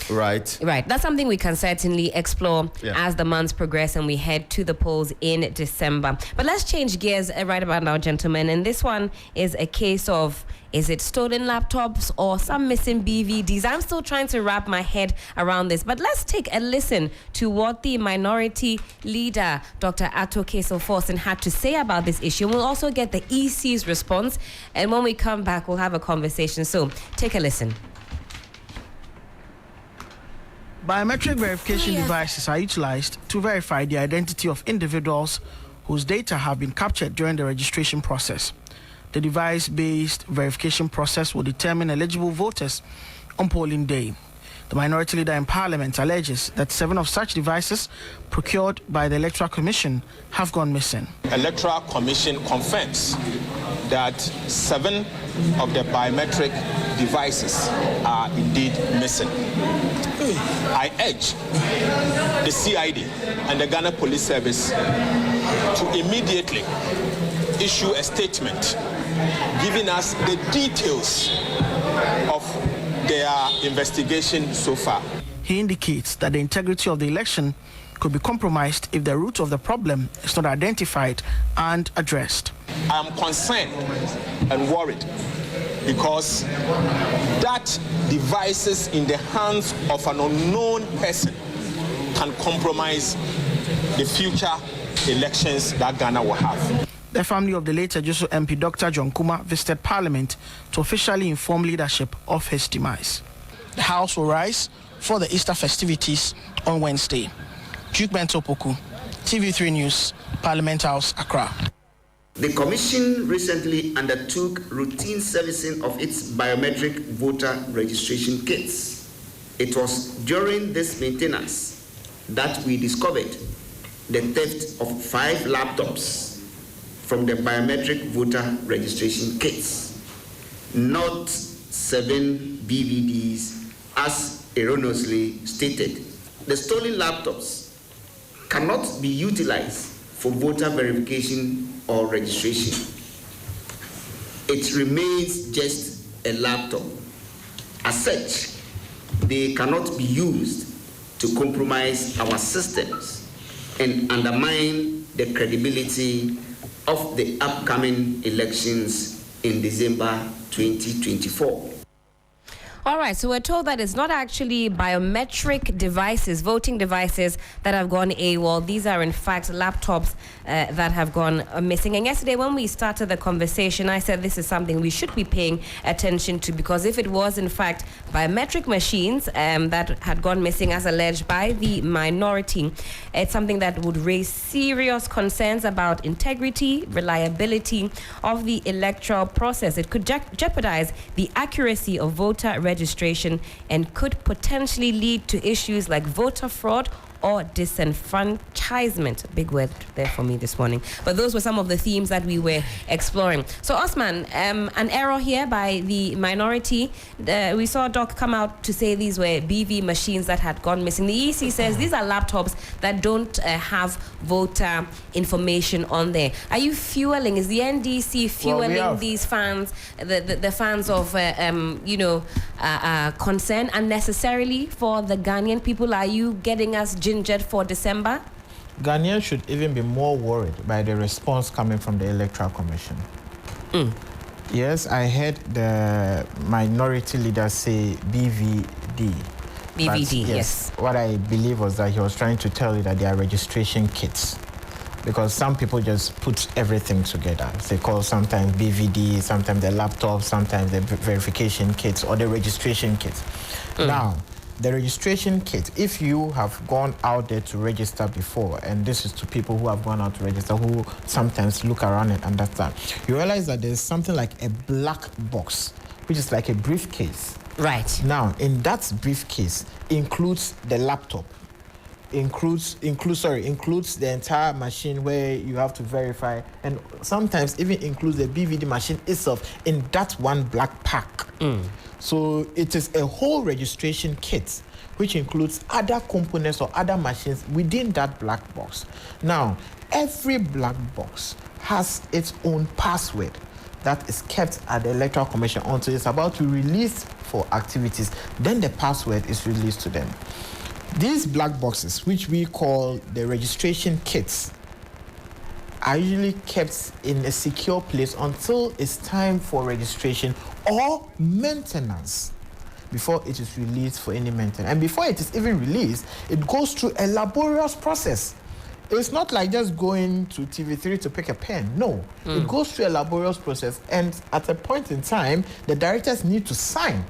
Right. That's something we can certainly explore as the months progress and we head to the polls in December. But let's change gears right about now, gentlemen. And this one is a case of, is it stolen laptops or some missing BVDs? I'm still trying to wrap my head around this. But let's take a listen to what the minority leader, Dr. Ato Kesel-Forson, had to say about this issue. We'll also get the EC's response. And when we come back, we'll have a conversation. So take a listen. Biometric verification devices are utilized to verify the identity of individuals whose data have been captured during the registration process. The device-based verification process will determine eligible voters on polling day. The minority leader in Parliament alleges that 7 of such devices procured by the Electoral Commission have gone missing. Electoral Commission confirms that 7 of the biometric devices are indeed missing. I urge the CID and the Ghana Police Service to immediately issue a statement giving us the details of their investigation so far. He indicates that the integrity of the election could be compromised if the root of the problem is not identified and addressed. I am concerned and worried because that devices in the hands of an unknown person can compromise the future elections that Ghana will have. The family of the late Ejuso MP Dr. John Kuma visited Parliament to officially inform leadership of his demise. The House will rise for the Easter festivities on Wednesday. Duke Bento Poku, TV3 News, Parliament House, Accra. The Commission recently undertook routine servicing of its biometric voter registration kits. It was during this maintenance that we discovered the theft of 5 laptops from the biometric voter registration kits, not 7 BVDs as erroneously stated. The stolen laptops cannot be utilized for voter verification or registration. It remains just a laptop. As such, they cannot be used to compromise our systems and undermine the credibility of the upcoming elections in December 2024. All right, so we're told that it's not actually biometric devices, voting devices that have gone AWOL. These are in fact laptops that have gone missing. And yesterday when we started the conversation, I said this is something we should be paying attention to, because if it was in fact biometric machines that had gone missing as alleged by the minority, it's something that would raise serious concerns about integrity, reliability of the electoral process. It could jeopardize the accuracy of voter registration and could potentially lead to issues like voter fraud or disenfranchisement. Big word there for me this morning. But those were some of the themes that we were exploring. So Osman, an error here by the minority. We saw Doc come out to say these were BV machines that had gone missing. The EC says these are laptops that don't have voter information on there. Are you fueling? Is the NDC fueling these fans, the fans of concern unnecessarily for the Ghanaian people? Are you getting us gingered for December? Ghanaians should even be more worried by the response coming from the Electoral Commission. Yes, I heard the minority leader say BVD. BVD, yes. What I believe was that he was trying to tell you that they are registration kits. because some people just put everything together. They call sometimes BVD, sometimes the laptop, sometimes the verification kits or the registration kits. Now, the registration kit, if you have gone out there to register before, and this is to people who have gone out to register, who sometimes look around and understand, you realize that there's something like a black box, which is like a briefcase. Right. Now, in that briefcase includes the laptop, includes the entire machine where you have to verify, and sometimes even includes the BVD machine itself in that one black pack. So it is a whole registration kit, which includes other components or other machines within that black box. Now, every black box has its own password that is kept at the Electoral Commission until it's about to release for activities. Then the password is released to them. These black boxes, which we call the registration kits, are usually kept in a secure place until it's time for registration or maintenance before it is released for any maintenance. And before it is even released, it goes through a laborious process. It's not like just going to TV3 to pick a pen. No, it goes through a laborious process, and at a point in time, the directors need to sign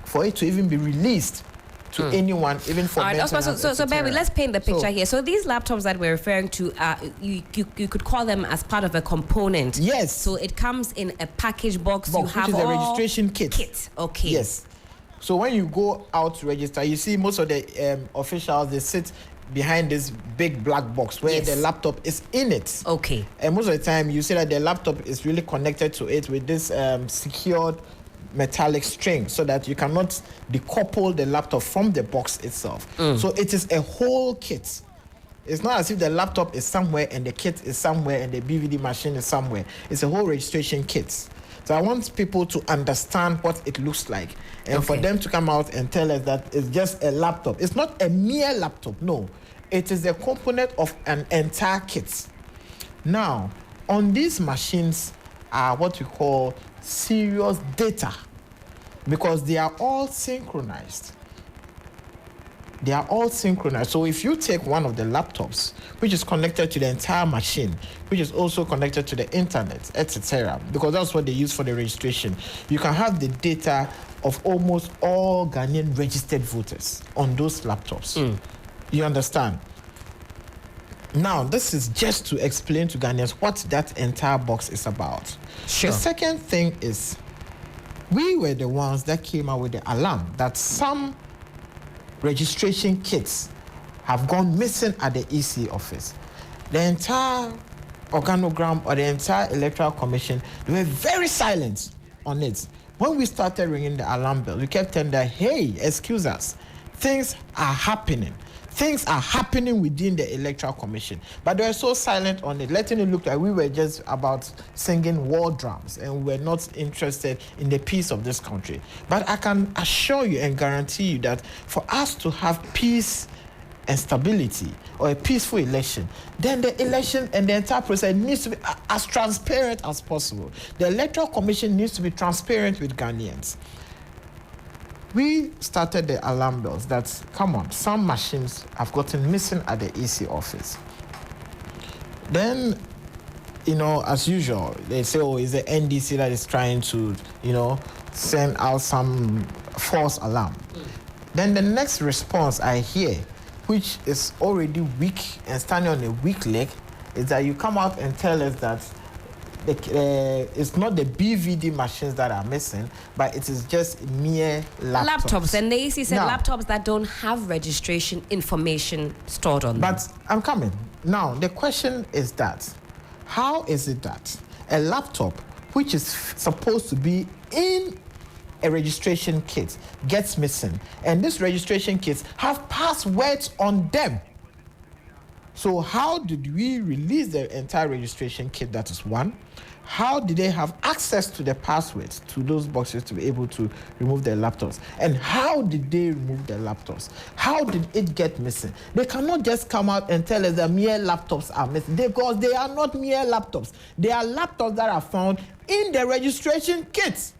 for it to even be released to anyone, even for maintenance. So baby, let's paint the picture here. So these laptops that we're referring to, you could call them as part of a component. Yes. So it comes in a package box. You have which is a registration kit. Okay. Yes. So when you go out to register, you see most of the officials, they sit behind this big black box where the laptop is in it. Okay. And most of the time, you see that the laptop is really connected to it with this secured metallic string, so that you cannot decouple the laptop from the box itself. So it is a whole kit. It's not as if the laptop is somewhere and the kit is somewhere and the BVD machine is somewhere. It's a whole registration kit. So I want people to understand what it looks like, and for them to come out and tell us that it's just a laptop. It's not a mere laptop, no. It is a component of an entire kit. Now, on these machines are what we call serious data, because they are all synchronized. They are all synchronized. So if you take one of the laptops, which is connected to the entire machine, which is also connected to the internet, etc., because that's what they use for the registration, you can have the data of almost all Ghanaian registered voters on those laptops. You understand? Now, this is just to explain to Ghanaians what that entire box is about. Sure. The second thing is, we were the ones that came out with the alarm that some registration kits have gone missing at the EC office. The entire organogram or the entire Electoral Commission, they were very silent on it. When we started ringing the alarm bell, we kept telling them, hey, excuse us, things are happening. Things are happening within the Electoral Commission. But they were so silent on it, letting it look like we were just about singing war drums and we were not interested in the peace of this country. But I can assure you and guarantee you that for us to have peace and stability or a peaceful election, then the election and the entire process needs to be as transparent as possible. The Electoral Commission needs to be transparent with Ghanaians. We started the alarm bells that, come on, some machines have gotten missing at the EC office. Then, as usual, they say, oh, it's the NDC that is trying to, send out some false alarm. Then the next response I hear, which is already weak and standing on a weak leg, is that you come out and tell us that it's not the BVD machines that are missing, but it is just mere laptops. And the EC said laptops that don't have registration information stored on them. But I'm coming. Now, the question is that, how is it that a laptop, which is supposed to be in a registration kit, gets missing, and these registration kits have passwords on them? So how did we release the entire registration kit? That is one. How did they have access to the passwords to those boxes to be able to remove their laptops? And how did they remove their laptops? How did it get missing? They cannot just come out and tell us that mere laptops are missing, because they are not mere laptops. They are laptops that are found in the registration kits.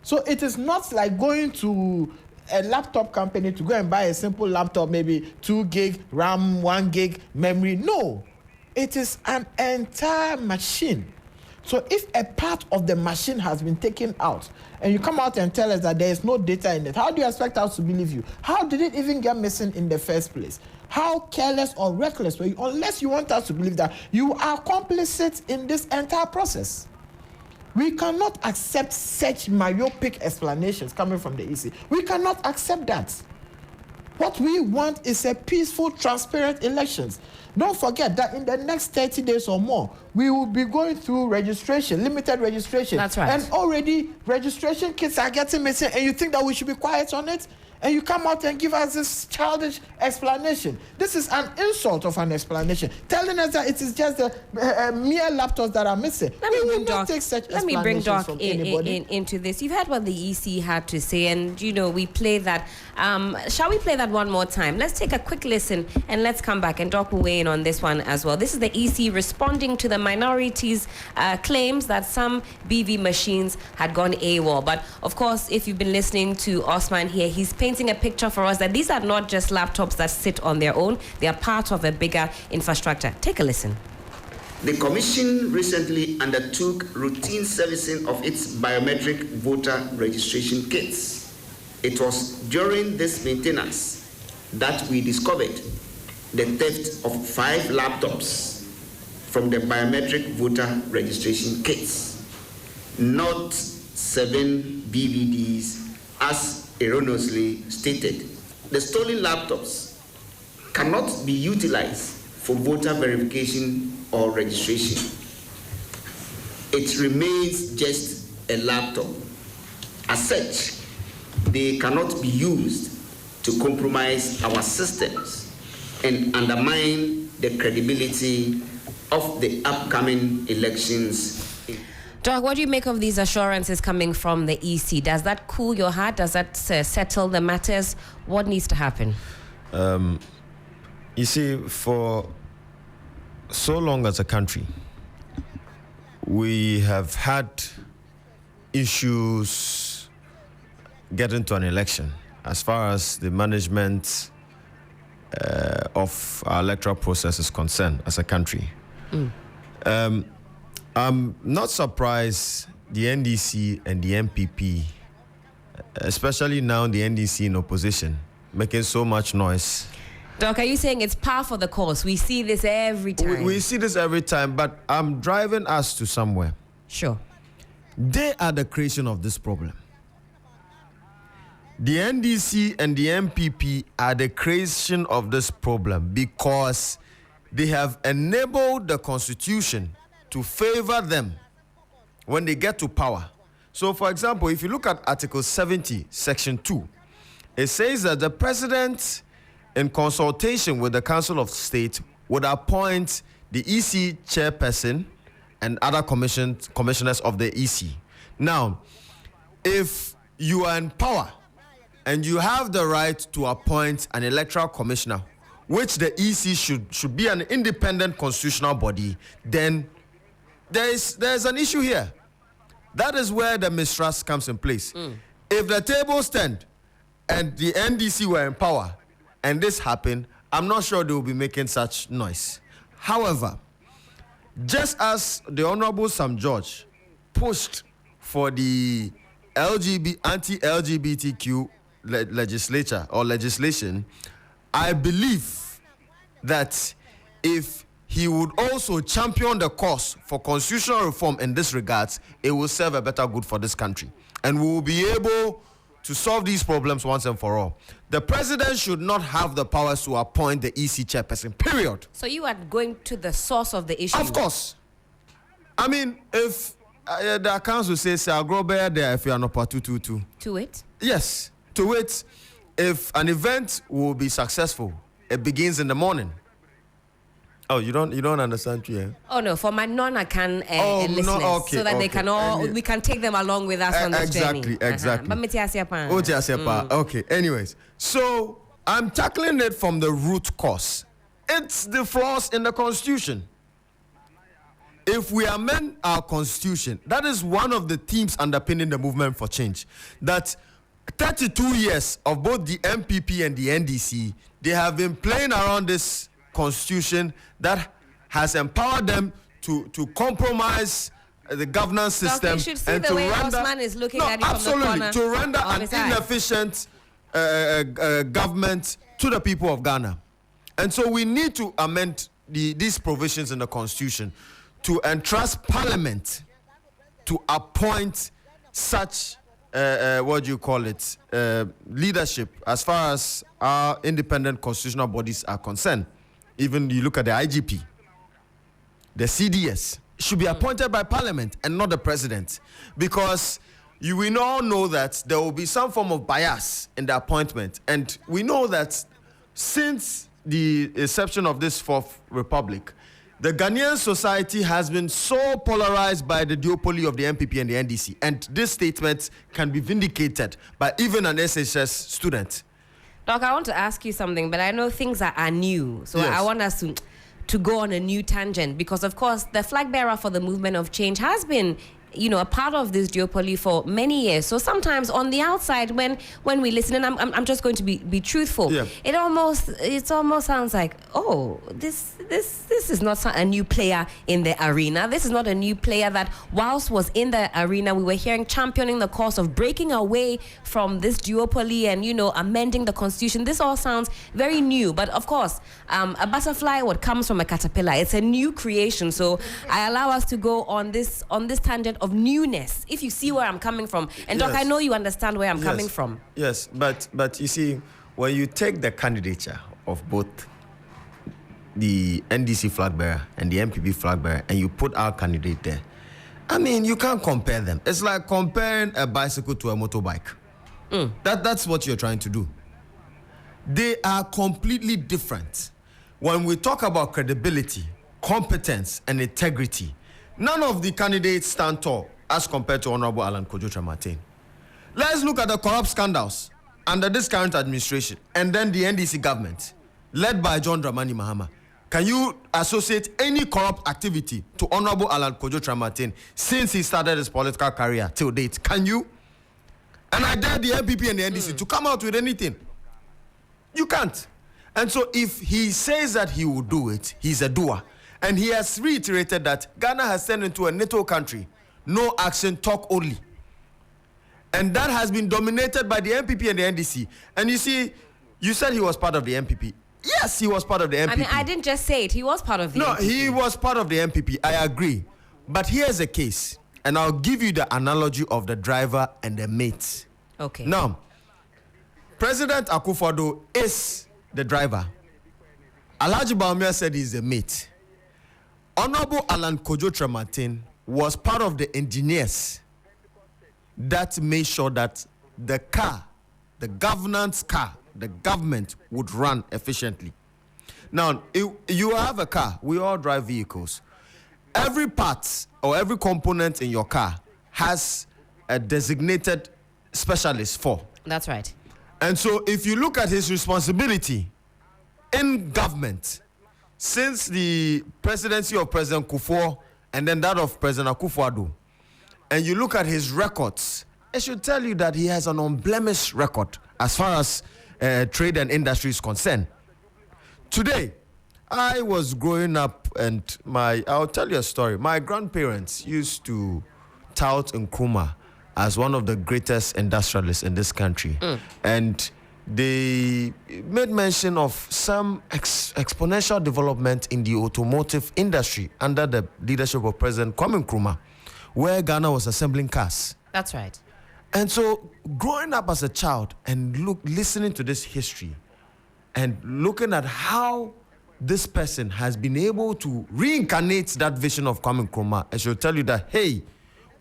So it is not like going to a laptop company to go and buy a simple laptop, maybe 2 gig RAM, 1 gig memory. No. it is an entire machine. So if a part of the machine has been taken out and you come out and tell us that there is no data in it, how do you expect us to believe you? How did it even get missing in the first place? How careless or reckless were you, unless you want us to believe that you are complicit in this entire process? We cannot accept such myopic explanations coming from the EC. We cannot accept that. What we want is a peaceful, transparent elections. Don't forget that in the next 30 days or more, we will be going through registration, limited registration. That's right. And already registration kits are getting missing, and you think that we should be quiet on it? And you come out and give us this childish explanation. This is an insult of an explanation, telling us that it is just the mere laptops that are missing. Let me bring explanations Doc into this. You've heard what the EC had to say, and we play that. Shall we play that one more time? Let's take a quick listen, and let's come back, and Doc will weigh in on this one as well. This is the EC responding to the minorities' claims that some BV machines had gone AWOL. But of course, if you've been listening to Osman here, he's painting a picture for us that these are not just laptops that sit on their own. They are part of a bigger infrastructure. Take a listen. The Commission recently undertook routine servicing of its biometric voter registration kits. It was during this maintenance that we discovered the theft of 5 laptops from the biometric voter registration kits, not 7 BVDs as erroneously stated. The stolen laptops cannot be utilized for voter verification or registration. It remains just a laptop. As such, they cannot be used to compromise our systems and undermine the credibility of the upcoming elections. Doc, what do you make of these assurances coming from the EC? Does that cool your heart? Does that settle the matters? What needs to happen? You see, for so long as a country, we have had issues getting to an election as far as the management of our electoral process is concerned as a country. I'm not surprised the NDC and the MPP, especially now the NDC in opposition, making so much noise. Doc, are you saying it's par for the course? We see this every time. We see this every time, but I'm driving us to somewhere. Sure. They are the creation of this problem. The NDC and the MPP are the creation of this problem because they have enabled the Constitution to favor them when they get to power. So, for example, if you look at Article 70, Section 2, it says that the President, in consultation with the Council of State, would appoint the EC chairperson and other commissioners of the EC. Now, if you are in power and you have the right to appoint an electoral commissioner, which the EC should be an independent constitutional body, then there's an issue here. That is where the mistrust comes in place. If the table stand and the NDC were in power and this happened, I'm not sure they will be making such noise. However, just as the Honorable Sam George pushed for the anti-LGBTQ legislation, I believe that if he would also champion the cause for constitutional reform in this regards, it will serve a better good for this country. And we will be able to solve these problems once and for all. The president should not have the powers to appoint the EC chairperson, period. So you are going to the source of the issue? Of course. I mean, if the accounts will say, I'll grow bear there if you are not part 222. To it? Yes. To it, if an event will be successful, it begins in the morning. Oh, you don't understand, yeah? Oh no, for my listeners, okay, so that they can we can take them along with us on this journey. Exactly. But okay. Anyways, so I'm tackling it from the root cause. It's the flaws in the Constitution. If we amend our Constitution, that is one of the themes underpinning the movement for change. That 32 years of both the MPP and the NDC, they have been playing around this Constitution that has empowered them to compromise the governance system you should see and the to way render Osman is looking at it from the absolutely corner to render of an his eye. inefficient government to the people of Ghana. And so we need to amend these provisions in the Constitution to entrust Parliament to appoint such leadership as far as our independent constitutional bodies are concerned. Even you look at the IGP, the CDS should be appointed by Parliament and not the President, because we all know that there will be some form of bias in the appointment, and we know that since the inception of this Fourth Republic, the Ghanaian society has been so polarized by the duopoly of the MPP and the NDC, and this statement can be vindicated by even an SHS student. Doc, I want to ask you something, but I know things are new, so Yes. I want us to go on a new tangent, because of course the flag bearer for the movement of change has been a part of this duopoly for many years. So sometimes on the outside, when we listen, and I'm just going to be truthful, yeah. it almost sounds like, oh, this is not a new player in the arena. This is not a new player that whilst was in the arena, we were hearing championing the cause of breaking away from this duopoly and amending the constitution. This all sounds very new, but of course, a butterfly comes from a caterpillar. It's a new creation. So I allow us to go on this tangent of newness, if you see where I'm coming from. And Doc, Yes. I know you understand where I'm coming from. Yes, but you see, when you take the candidature of both the NDC flag bearer and the MPP flag bearer and you put our candidate there, I mean, you can't compare them. It's like comparing a bicycle to a motorbike. That's what you're trying to do. They are completely different. When we talk about credibility, competence, and integrity, none of the candidates stand tall as compared to Honorable Alan Kojo Martin. Let's look at the corrupt scandals under this current administration and then the NDC government, led by John Dramani Mahama. Can you associate any corrupt activity to Honorable Alan Kojo Martin since he started his political career till date? Can you? And I dare the MPP and the NDC to come out with anything. You can't. And so if he says that he will do it, he's a doer. And he has reiterated that Ghana has turned into a NATO country. No action, talk only. And that has been dominated by the MPP and the NDC. And you see, you said he was part of the MPP. Yes, he was part of the MPP. I mean, I didn't just say it. He was part of the MPP. No, he was part of the MPP. I agree. But here's a case. And I'll give you the analogy of the driver and the mate. Okay. Now, President Akufo-Addo is the driver. Alhaji Bawumia said he's the mate. Honorable Alan Kojo Martin was part of the engineers that made sure that the car, the governance car, the government would run efficiently. Now, you have a car. We all drive vehicles. Every part or every component in your car has a designated specialist for. That's right. And so if you look at his responsibility in government, since the presidency of President Kufuor and then that of President Akufo-Addo, and you look at his records, it should tell you that he has an unblemished record as far as trade and industry is concerned. Today, I was growing up and I'll tell you a story. My grandparents used to tout Nkrumah as one of the greatest industrialists in this country. And they made mention of some exponential development in the automotive industry under the leadership of President Kwame Nkrumah, where Ghana was assembling cars. That's right. And so growing up as a child and listening to this history and looking at how this person has been able to reincarnate that vision of Kwame Nkrumah, I should tell you that, hey,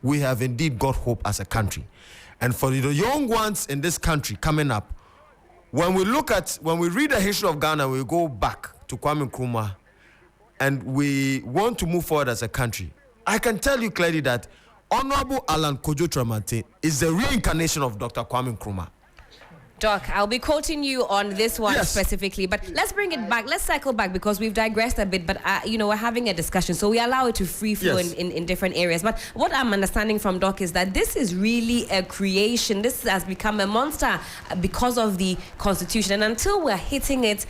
we have indeed got hope as a country. And for the young ones in this country coming up, when we read the history of Ghana, we go back to Kwame Nkrumah and we want to move forward as a country, I can tell you clearly that Honorable Alan Kojo Martin is the reincarnation of Dr. Kwame Nkrumah. Doc, I'll be quoting you on this one Yes. specifically, but let's bring it back. Let's cycle back because we've digressed a bit, but we're having a discussion, so we allow it to free flow Yes. in different areas. But what I'm understanding from Doc is that this is really a creation. This has become a monster because of the Constitution, and until we're hitting it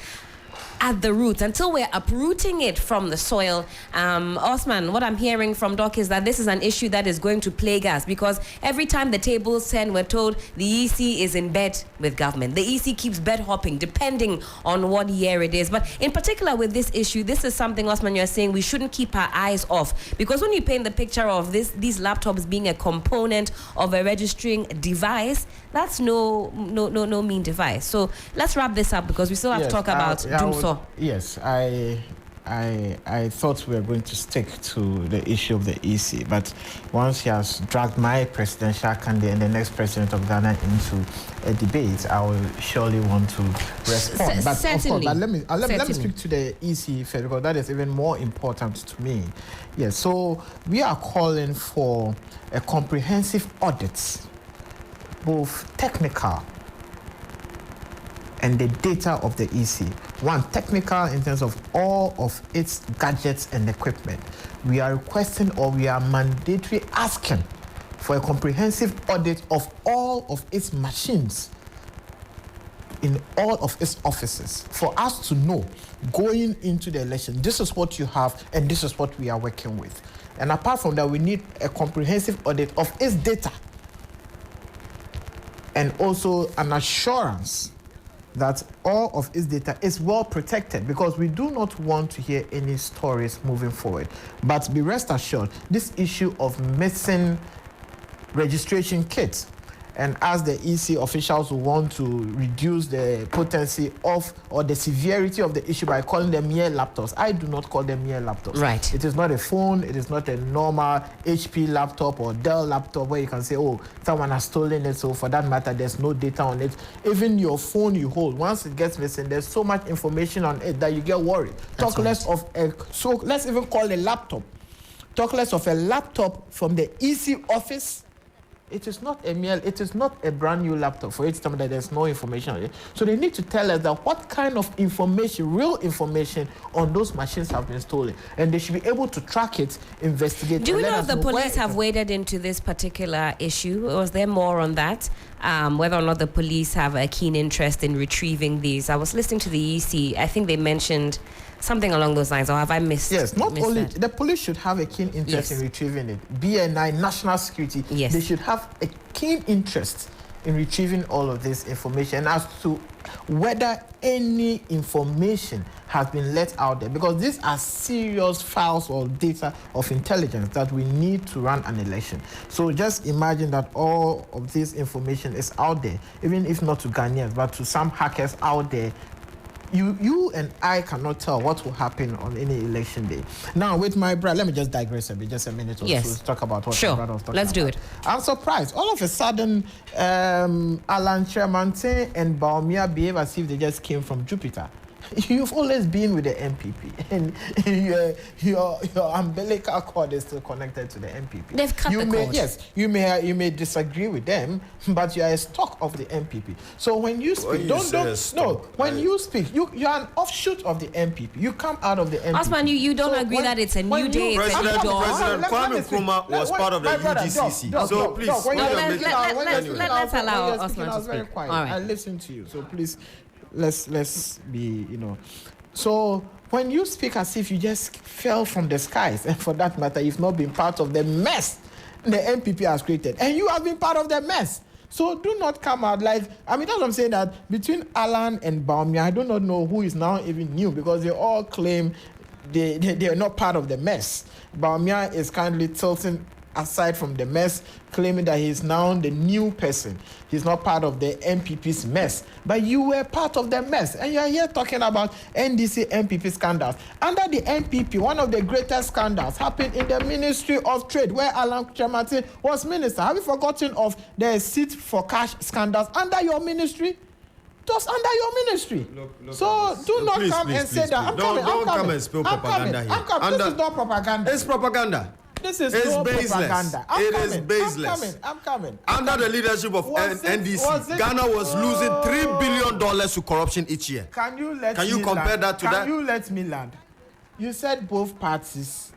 at the roots, until we're uprooting it from the soil. Osman, what I'm hearing from Doc is that this is an issue that is going to plague us, because every time the tables turn, we're told the EC is in bed with government. The EC keeps bed hopping depending on what year it is. But in particular with this issue, this is something, Osman, you're saying we shouldn't keep our eyes off, because when you paint the picture of these laptops being a component of a registering device, that's no mean device. So let's wrap this up, because we still have to talk about Doomsaw. Yes, I thought we were going to stick to the issue of the EC, but once he has dragged my presidential candidate and the next president of Ghana into a debate, I will surely want to respond. But certainly. Of course, but let me speak to the EC first, because that is even more important to me. Yes, so we are calling for a comprehensive audit, both technical and the data of the EC. One, technical in terms of all of its gadgets and equipment. We are requesting, or we are mandatory asking for a comprehensive audit of all of its machines in all of its offices, for us to know going into the election, this is what you have and this is what we are working with. And apart from that, we need a comprehensive audit of its data, and also an assurance that all of its data is well protected, because we do not want to hear any stories moving forward. But be rest assured, this issue of missing registration kits, and as the EC officials want to reduce the potency of, or the severity of the issue by calling them mere laptops, I do not call them mere laptops. Right. It is not a phone, it is not a normal HP laptop or Dell laptop where you can say, oh, someone has stolen it, so for that matter, there's no data on it. Even your phone you hold, once it gets missing, there's so much information on it that you get worried. Talk less of so let's even call a laptop. Talk less of a laptop from the EC office. It is not a brand new laptop for it to tell me that there's no information on it. So they need to tell us that what kind of information, real information on those machines have been stolen. And they should be able to track it, investigate. Do we know if the police have waded into this particular issue? Was there more on that? Whether or not the police have a keen interest in retrieving these? I was listening to the EC. I think they mentioned something along those lines, or have I missed? Yes, not only the police should have a keen interest in retrieving it. BNI, national security, they should have a keen interest in retrieving all of this information as to whether any information has been let out there, because these are serious files or data of intelligence that we need to run an election. So just imagine that all of this information is out there, even if not to Ghanaians, but to some hackers out there. You and I cannot tell what will happen on any election day. Now, with my brother, let me just digress a bit, just a minute or so, to talk about what my brother was talking about. Let's do it. I'm surprised. All of a sudden, Alan Chermante and Baumia behave as if they just came from Jupiter. You've always been with the MPP, and your umbilical cord is still connected to the MPP. They've cut the cord. Yes, you may disagree with them, but you are a stock of the MPP. So when you speak, you speak, you're an offshoot of the MPP. You come out of the MPP. Osman, you don't agree that it's a new day, it's a new dawn? President Kwame Nkrumah was part of the UGCC. So please, let's allow Osman to speak. All right. I listen to you, so please. Let's be, So when you speak as if you just fell from the skies, and for that matter, you've not been part of the mess the MPP has created, and you have been part of the mess. So do not come out that's what I'm saying, that between Alan and Baumia, I do not know who is now even new, because they all claim they are not part of the mess. Baumia is kindly tilting aside from the mess, claiming that he is now the new person. He's not part of the MPP's mess. But you were part of the mess. And you are here talking about NDC MPP scandals. Under the MPP, one of the greatest scandals happened in the Ministry of Trade, where Alan Chermante was minister. Have you forgotten of the seat for cash scandals under your ministry? Just under your ministry. So do not come and say that. Don't come and spill propaganda here. This is not propaganda. It's propaganda. This is no propaganda. It is baseless. I'm coming. Under the leadership of NDC, Ghana was losing $3 billion to corruption each year. Can you compare that to that? Can you let me land? You said both parties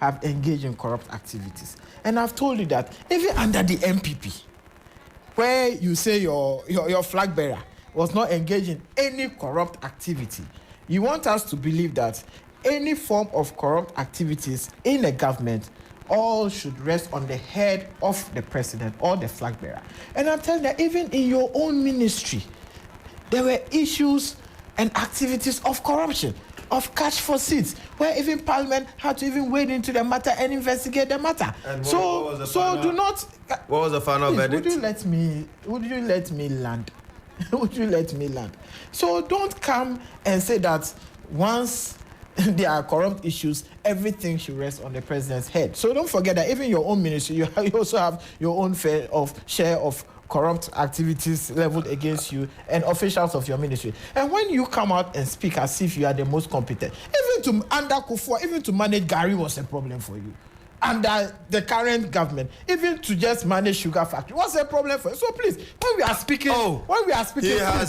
have engaged in corrupt activities. And I've told you that even under the MPP, where you say your flag bearer was not engaged in any corrupt activity, You want us to believe that any form of corrupt activities in a government all should rest on the head of the president or the flag bearer. And I'm telling you that even in your own ministry, there were issues and activities of corruption, of catch for seats, where even Parliament had to even wade into the matter and investigate the matter. And So do not. What was the final verdict? Would you let me land? Would you let me land? So don't come and say that once there are corrupt issues, everything should rest on the president's head. So don't forget that even your own ministry, you also have your own share of corrupt activities leveled against you and officials of your ministry. And when you come out and speak as if you are the most competent, even under Kufuor, even to manage Gary was a problem for you. Under the current government, even to just manage sugar factory, what's the problem for you? So please, when we are speaking, he has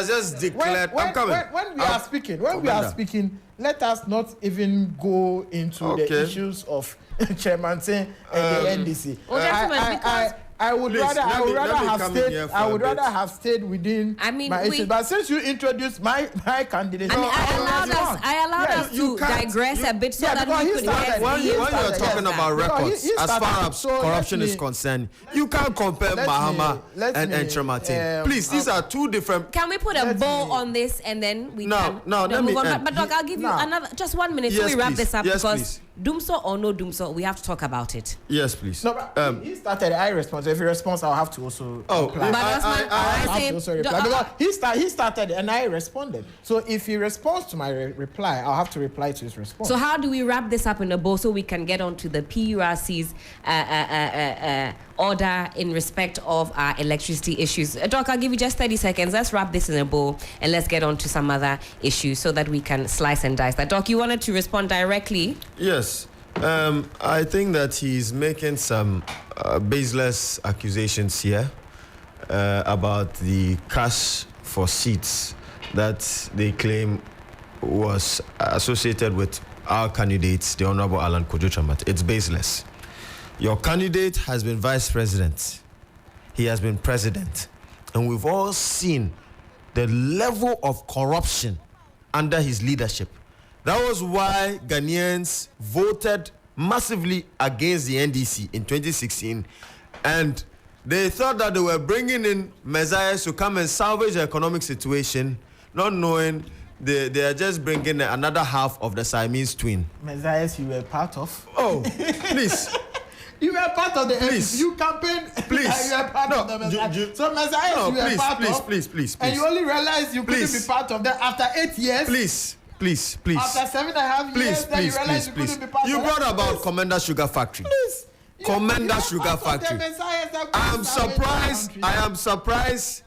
just declared. I'm coming. When we are speaking, let us not even go into the issues of Chairman saying and the NDC. I would rather have stayed within my issue. But since you introduced my candidate, I allowed us to digress a bit so that we could get when you're talking about records, as far as corruption is concerned, you can't compare Mahama and Chermatin. Please, these are two different. Can we put a bow on this and then we can let move me on? But Doc, I'll give you another just 1 minute so we wrap this up because Doomso or no Doomso, we have to talk about it. Yes, please. No, but he started. I respond. So if he responds, I'll have to also reply. He started and I responded. So if he responds to my reply, I'll have to reply to his response. So how do we wrap this up in a bow so we can get on to the PURC's order in respect of our electricity issues? Doc, I'll give you just 30 seconds. Let's wrap this in a bow and let's get on to some other issues so that we can slice and dice that. Doc, you wanted to respond directly? Yes. I think that he's making some baseless accusations here about the cash for seats that they claim was associated with our candidates, the Honorable Alan Kojo Chamat. It's baseless. Your candidate has been vice president. He has been president. And we've all seen the level of corruption under his leadership. That was why Ghanaians voted massively against the NDC in 2016. And they thought that they were bringing in messiahs to come and salvage the economic situation, not knowing they are just bringing another half of the Siamese twin. Messiahs you were part of? Oh, please. You were part of the NDC. You campaigned. Please. You were part of the Messiahs. So Messiahs you were part of. Please. And you only realized you couldn't be part of them after 8 years. Please. After 7.5 years, then you realized you couldn't be part of them. You brought about Commander Sugar Factory. Please. Commander Sugar Factory. I am surprised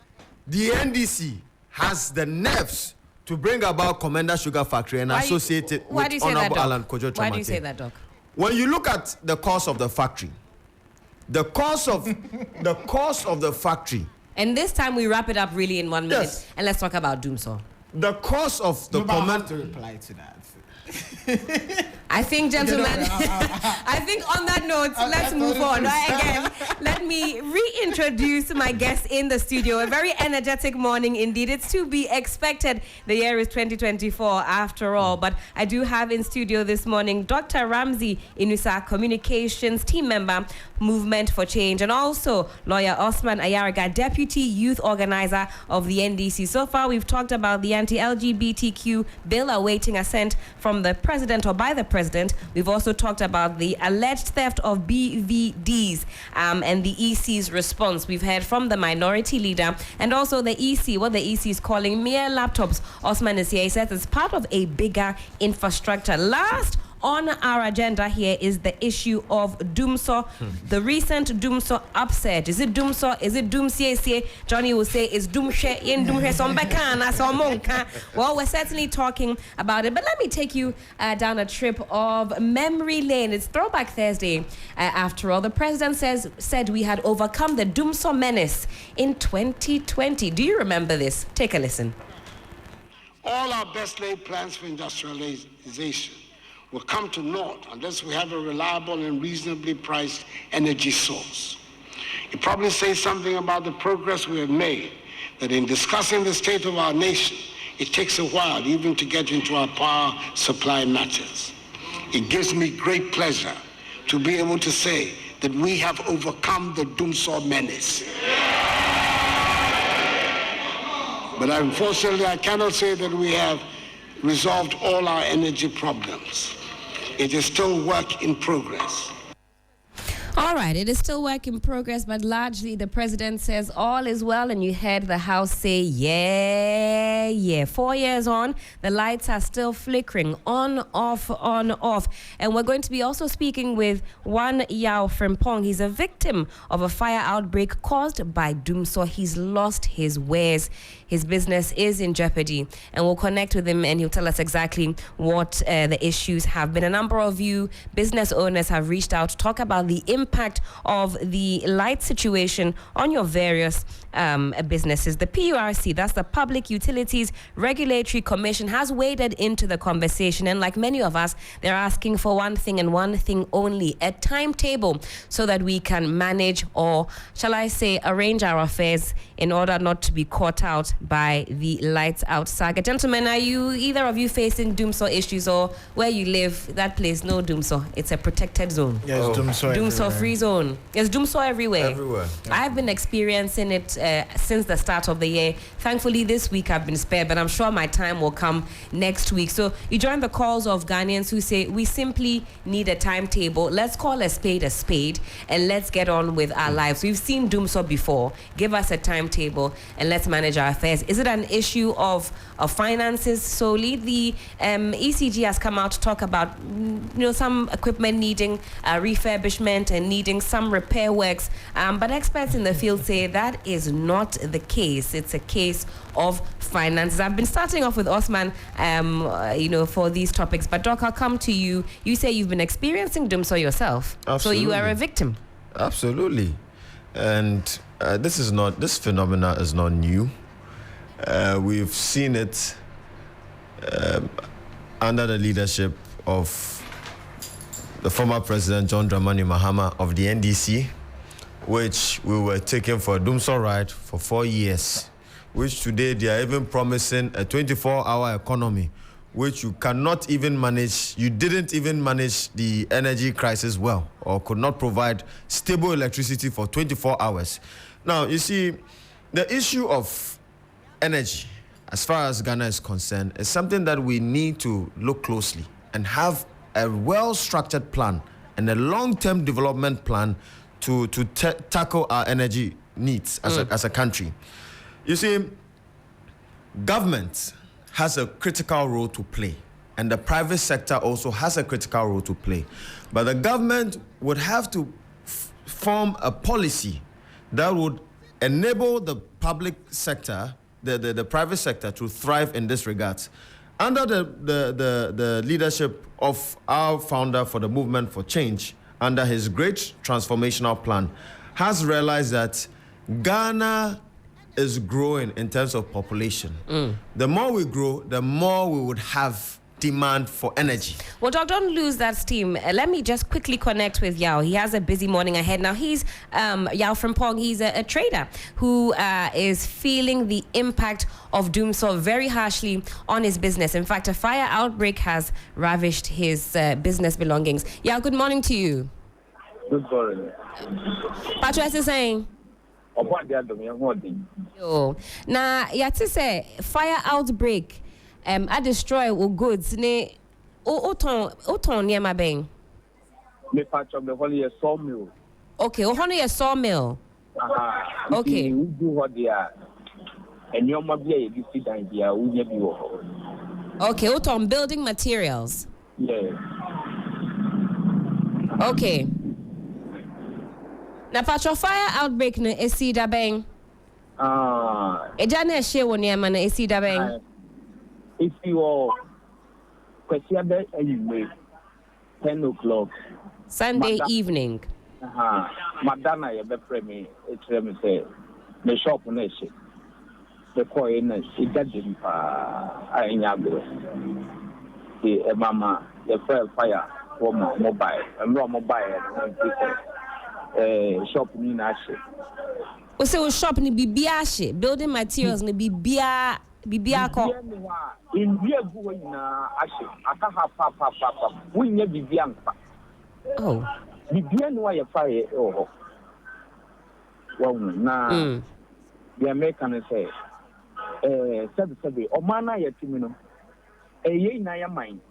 the NDC has the nerves to bring about Commander Sugar Factory and associate it with Honorable Alan Kojo Chamat. Why do you say that, Doc? When you look at the cost of the factory, the cost of the factory. And this time we wrap it up really in 1 minute, and let's talk about Doomso. The cost of the I have to reply to that. I think, gentlemen, I think on that note, let's move on. Again, let me reintroduce my guest in the studio. A very energetic morning indeed. It's to be expected. The year is 2024 after all. But I do have in studio this morning Dr. Ramzi, Inusah Communications Team Member, Movement for Change, and also lawyer Osman Ayariga, Deputy Youth Organizer of the NDC. So far, we've talked about the anti-LGBTQ bill awaiting assent from the president or by the president. We've also talked about the alleged theft of BVDs and the EC's response. We've heard from the minority leader and also the EC, what the EC is calling mere laptops. Osman is here. He says it's part of a bigger infrastructure. Last on our agenda here is the issue of Doomso, the recent Doomso upset. Is it Doomso? Is it Doomsie? Johnny will say it's Doomshe in Doomshe Sombekana Somonka. Well, we're certainly talking about it, but let me take you down a trip of memory lane. It's Throwback Thursday. After all, the president said we had overcome the Doomso menace in 2020. Do you remember this? Take a listen. All our best laid plans for industrialization will come to naught unless we have a reliable and reasonably priced energy source. It probably says something about the progress we have made, that in discussing the state of our nation, it takes a while even to get into our power supply matters. It gives me great pleasure to be able to say that we have overcome the Dumsor menace. But unfortunately, I cannot say that we have resolved all our energy problems. It is still work in progress. All right, it is still work in progress, but largely the president says all is well, and you heard the House say, yeah. 4 years on, the lights are still flickering, on, off. And we're going to be also speaking with one Yao Frimpong. He's a victim of a fire outbreak caused by Dumsor. He's lost his wares. His business is in jeopardy, and we'll connect with him and he'll tell us exactly what the issues have been. A number of you business owners have reached out to talk about the impact of the light situation on your various businesses. The PURC, that's the Public Utilities Regulatory Commission, has waded into the conversation, and like many of us, they're asking for one thing and one thing only: a timetable so that we can manage, or shall I say, arrange our affairs in order not to be caught out by the lights out saga. Gentlemen, are you, either of you, facing Dumsor issues, or where you live, that place, no Dumsor? It's a protected zone. Yes, Dumsor free zone. There's Dumsor everywhere. Everywhere. Yeah. I've been experiencing it since the start of the year. Thankfully, this week I've been spared, but I'm sure my time will come next week. So you join the calls of Ghanaians who say, we simply need a timetable. Let's call a spade, and let's get on with our lives. We've seen Dumsor before. Give us a timetable and let's manage our affairs. Is it an issue of finances solely? The ECG has come out to talk about some equipment needing refurbishment and needing some repair works, but experts in the field say that is not the case. It's a case of finances. I've been starting off with Osman for these topics, but Doc, I'll come to you. You say you've been experiencing Dumsor yourself. Absolutely. So you are a victim. Absolutely. And this phenomena is not new. We've seen it under the leadership of the former president John Dramani Mahama of the NDC, which we were taking for a Dumsor ride for 4 years, which today they are even promising a 24-hour economy, which you cannot even manage. You didn't even manage the energy crisis well, or could not provide stable electricity for 24 hours. Now, you see, the issue of energy, as far as Ghana is concerned, is something that we need to look closely and have a well-structured plan and a long-term development plan to tackle our energy needs as a country. You see, government has a critical role to play, and the private sector also has a critical role to play. But the government would have to form a policy that would enable the public sector, the private sector, to thrive in this regard. Under the leadership of our founder for the Movement for Change, under his great transformational plan, has realized that Ghana is growing in terms of population. The more we grow, the more we would have demand for energy. Well, Doc, don't lose that steam. Let me just quickly connect with Yao. He has a busy morning ahead. Now, he's Yao Frimpong. He's a trader who is feeling the impact of Dumsor very harshly on his business. In fact, a fire outbreak has ravished his business belongings. Yao, good morning to you. Good morning. Patro, is saying? Yo. Now, yati say fire outbreak. I destroy all goods. Ne, oton near my bang. Me patch of the whole sawmill. Okay, only a sawmill. Okay. We do what they are. And your mother, you see that idea. We be okay, oton building materials. Yeah. Okay. Now, patch fire outbreak ne esi da bang. Ejane she woni ama na esi da bang. If you are question anyway, 10 o'clock. Sunday evening. Madonna, you better me. It's me say the shop on it. The coin is it doesn't I the mama, the fire for mobile. I'm not mobile. Shop in Ashe. We say we shop ni bibia she building materials ni bibia Bibiako. In real going, papa, we never be young. Oh. Bibian, why a fire? Oh, well, now, the American say, said, or mana yet, a ye na mind.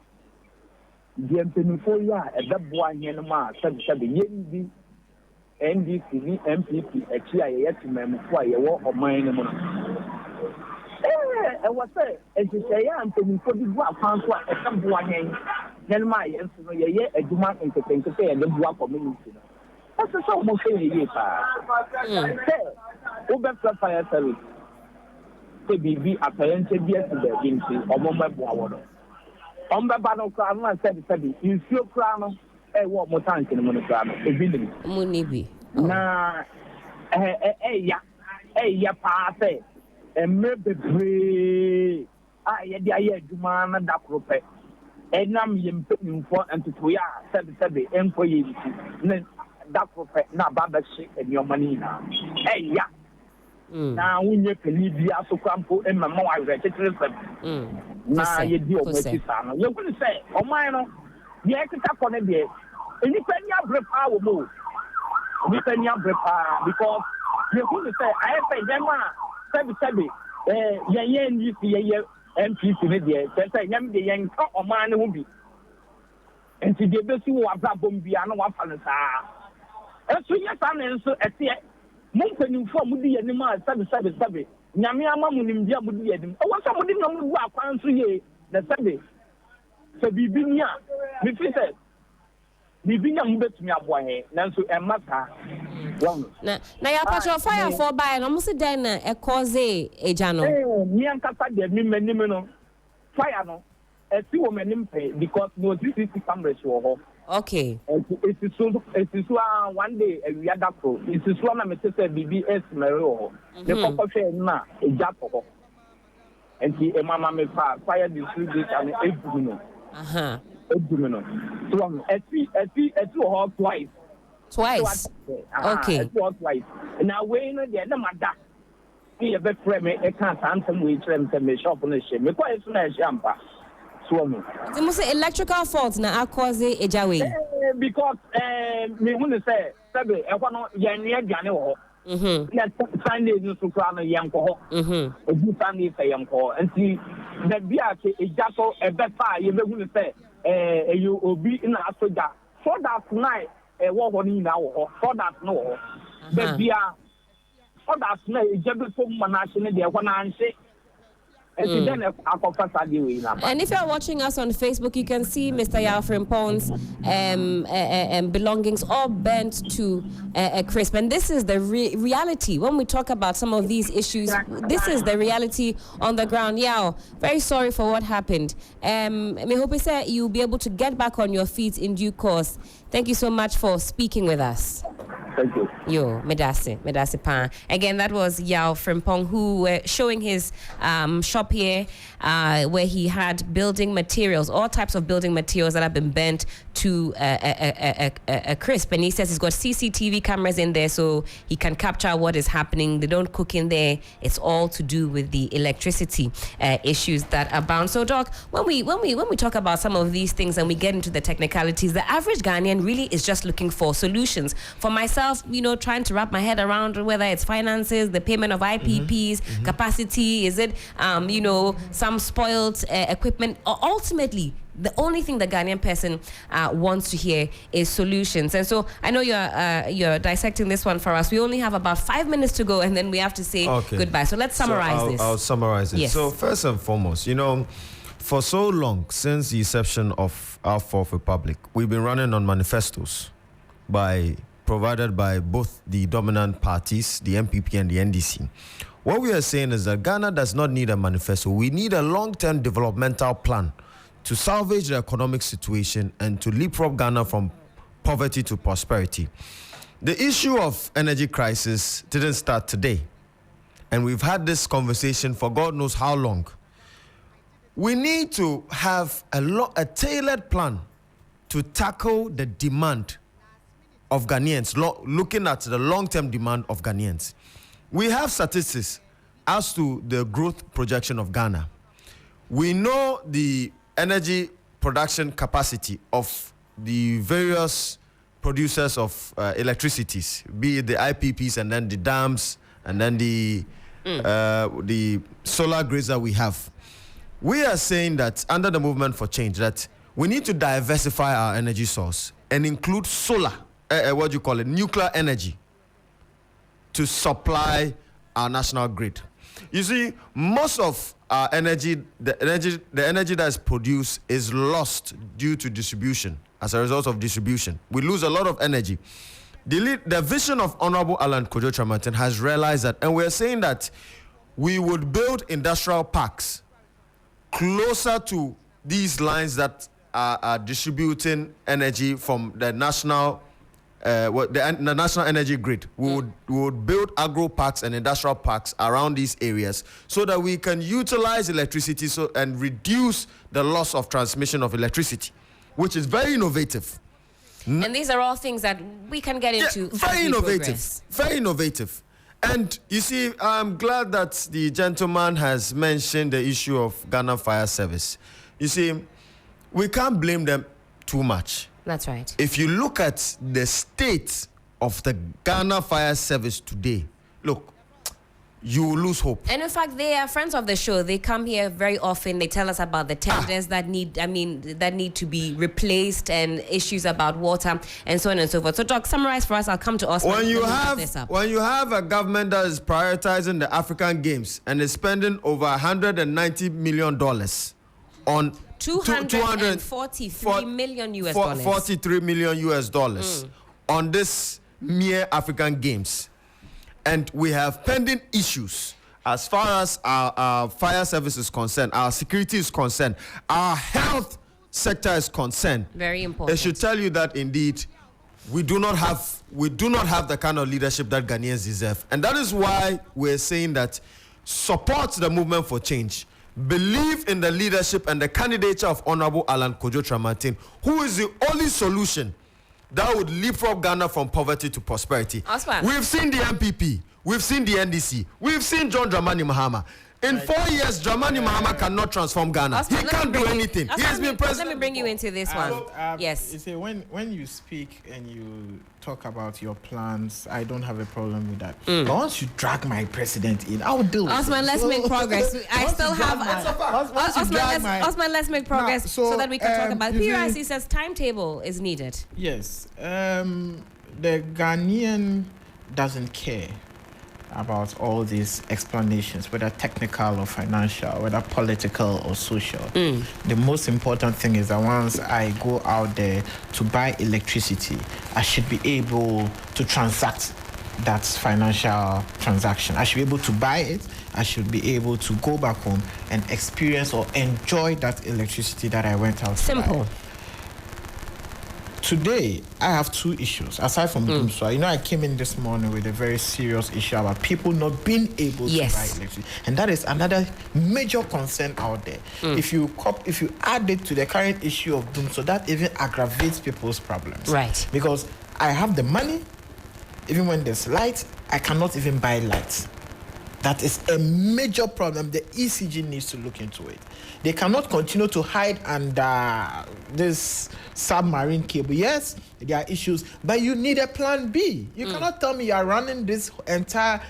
The Empenifolia, a dub one yenma, said, yen NDC, MPP, a chia yet to memfire or mine. I was say, as you say, I'm telling you, you are found to a company. Then my answer, a demand entertain to say, and then walk community. That's a sort of thing. Over fire service. Be apparently yesterday, or Mumbai. On the battle crown, I said, you feel crown, a walk more time in the monocram, a building. Munibi. Nah, ya party. And maybe I do man that group. And I'm in for and to we are 7 employees. That group, not bad shit and your money now. Hey, yeah. Now, when you can leave the also crumple and my mom, I read it. Now, you deal with it. You're going to say, oh, mine, the extra on a day. And you can your power move. You can your because you're going to say, I have a demo. Sabi, you see a MPC media, say, Yam the young or man will be. And to the best you are Bombiano Wapanasa. And so, yes, I'm answer at the Mountain inform with the animal, Sabi, Yamia Mamunim, would be at him. Oh, what somebody know who are fancy the Sabi. So be Binia, if he said, Bibinia bet me up one, Nancy and Mata. Now, your patrol fire for by and almost then a cause a jano. Niankasa de Mimeno fire no, a 2 women impay because no 350 cameras were. Okay. It is one day a Yadako. It is one of Mrs. BBS Mero. The Cocoa na a Japo. And he a mamma may fire the 3 days and 8 minutes. Uh-huh. 8 minutes. So, a 2 or twice. Twice. Okay. Twice. Now, when the other mother, he a bit frame, a can't answer me, trim to shop on the ship. Because it's not a champa. Swimming. The most electrical faults now are causing a jawi. Because, me want to say, Sabi, I want to Yania. Sunday is to crown a young cohort. A good Sunday is a young cohort. And see, the Biaki is just a better, you're going to say, you will be in Africa. So that night. What one now for that no, but we are for that no. Just for national day one answer. And if you're watching us on Facebook, you can see Mr. Yao Frimpong's belongings all bent to a crisp. And this is the reality. When we talk about some of these issues, this is the reality on the ground. Yao, very sorry for what happened. Me hope you'll be able to get back on your feet in due course. Thank you so much for speaking with us. Thank you. Yo, Medasi Pan. Again, that was Yao Frimpong, who showing his shop here, where he had building materials, all types of building materials that have been bent to a crisp. And he says he's got CCTV cameras in there, so he can capture what is happening. They don't cook in there. It's all to do with the electricity issues that abound. So, Doc, when we talk about some of these things and we get into the technicalities, the average Ghanaian really is just looking for solutions. For myself, trying to wrap my head around whether it's finances, the payment of IPPs, capacity, is it, some spoiled equipment, or ultimately, the only thing the Ghanaian person wants to hear is solutions. And so I know you're dissecting this one for us. We only have about 5 minutes to go, and then we have to say goodbye. So let's summarize this. I'll summarize it. Yes. So first and foremost, for so long, since the inception of our Fourth Republic, we've been running on manifestos provided by both the dominant parties, the MPP and the NDC. What we are saying is that Ghana does not need a manifesto. We need a long-term developmental plan to salvage the economic situation and to leapfrog Ghana from poverty to prosperity. The issue of energy crisis didn't start today, and we've had this conversation for God knows how long. We need to have a tailored plan to tackle the demand of Ghanaians, looking at the long-term demand of Ghanaians. We have statistics. as to the growth projection of Ghana, we know the energy production capacity of the various producers of electricities, be it the IPPs and then the dams and then the solar grids that we have. We are saying that under the movement for change, that we need to diversify our energy source and include solar, nuclear energy, to supply our national grid. You see, most of our energy, the energy that is produced is lost due to distribution. As a result of distribution, we lose a lot of energy. The vision of Honorable Alan Kojo Tramartin has realized that, and we're saying that we would build industrial parks closer to these lines that are distributing energy from the national the national energy grid. We would build agro parks and industrial parks around these areas so that we can utilize electricity and reduce the loss of transmission of electricity, which is very innovative. And these are all things that we can get into. Very innovative. Very innovative. And you see, I'm glad that the gentleman has mentioned the issue of Ghana Fire Service. You see, we can't blame them too much. That's right. If you look at the state of the Ghana Fire Service today, look, you will lose hope. And in fact, they are friends of the show. They come here very often. They tell us about the tenders that need to be replaced and issues about water and so on and so forth. So, Doc, summarize for us. I'll come to Osman. When you have a government that is prioritizing the African Games and is spending over $190 million on $243 million US dollars. $43 million US dollars on this mere African Games. And we have pending issues as far as our fire service is concerned, our security is concerned, our health sector is concerned. Very important. It should tell you that indeed we do not have the kind of leadership that Ghanaians deserve. And that is why we're saying that support the movement for change. Believe in the leadership and the candidature of Honorable Alan Kojo Tramartin, who is the only solution that would leapfrog Ghana from poverty to prosperity. Osman. We've seen the MPP, we've seen the NDC, we've seen John Dramani Mahama. In 4 years, Dramani Mahama cannot transform Ghana. Osman, he can't do anything. Osman, he has been president. Let me bring you into this one. Yes. You see, when you speak and you talk about your plans, I don't have a problem with that. But once you drag my president in, I will deal with Osman, let's make progress. I still have... Osman, let's make progress so that we can talk about it. PRC says timetable is needed. Yes. The Ghanaian doesn't care about all these explanations, whether technical or financial, whether political or social. The most important thing is that once I go out there to buy electricity, I should be able to transact that financial transaction. I should be able to buy it. I should be able to go back home and experience or enjoy that electricity that I went out to buy. Today, I have two issues, aside from Inusah. You know, I came in this morning with a very serious issue about people not being able to buy electricity. And that is another major concern out there. If you add it to the current issue of Inusah, that even aggravates people's problems. Right. Because I have the money, even when there's light, I cannot even buy light. That is a major problem. The ECG needs to look into it. They cannot continue to hide under this submarine cable. Yes, there are issues, but you need a plan B. You cannot tell me you are running this entire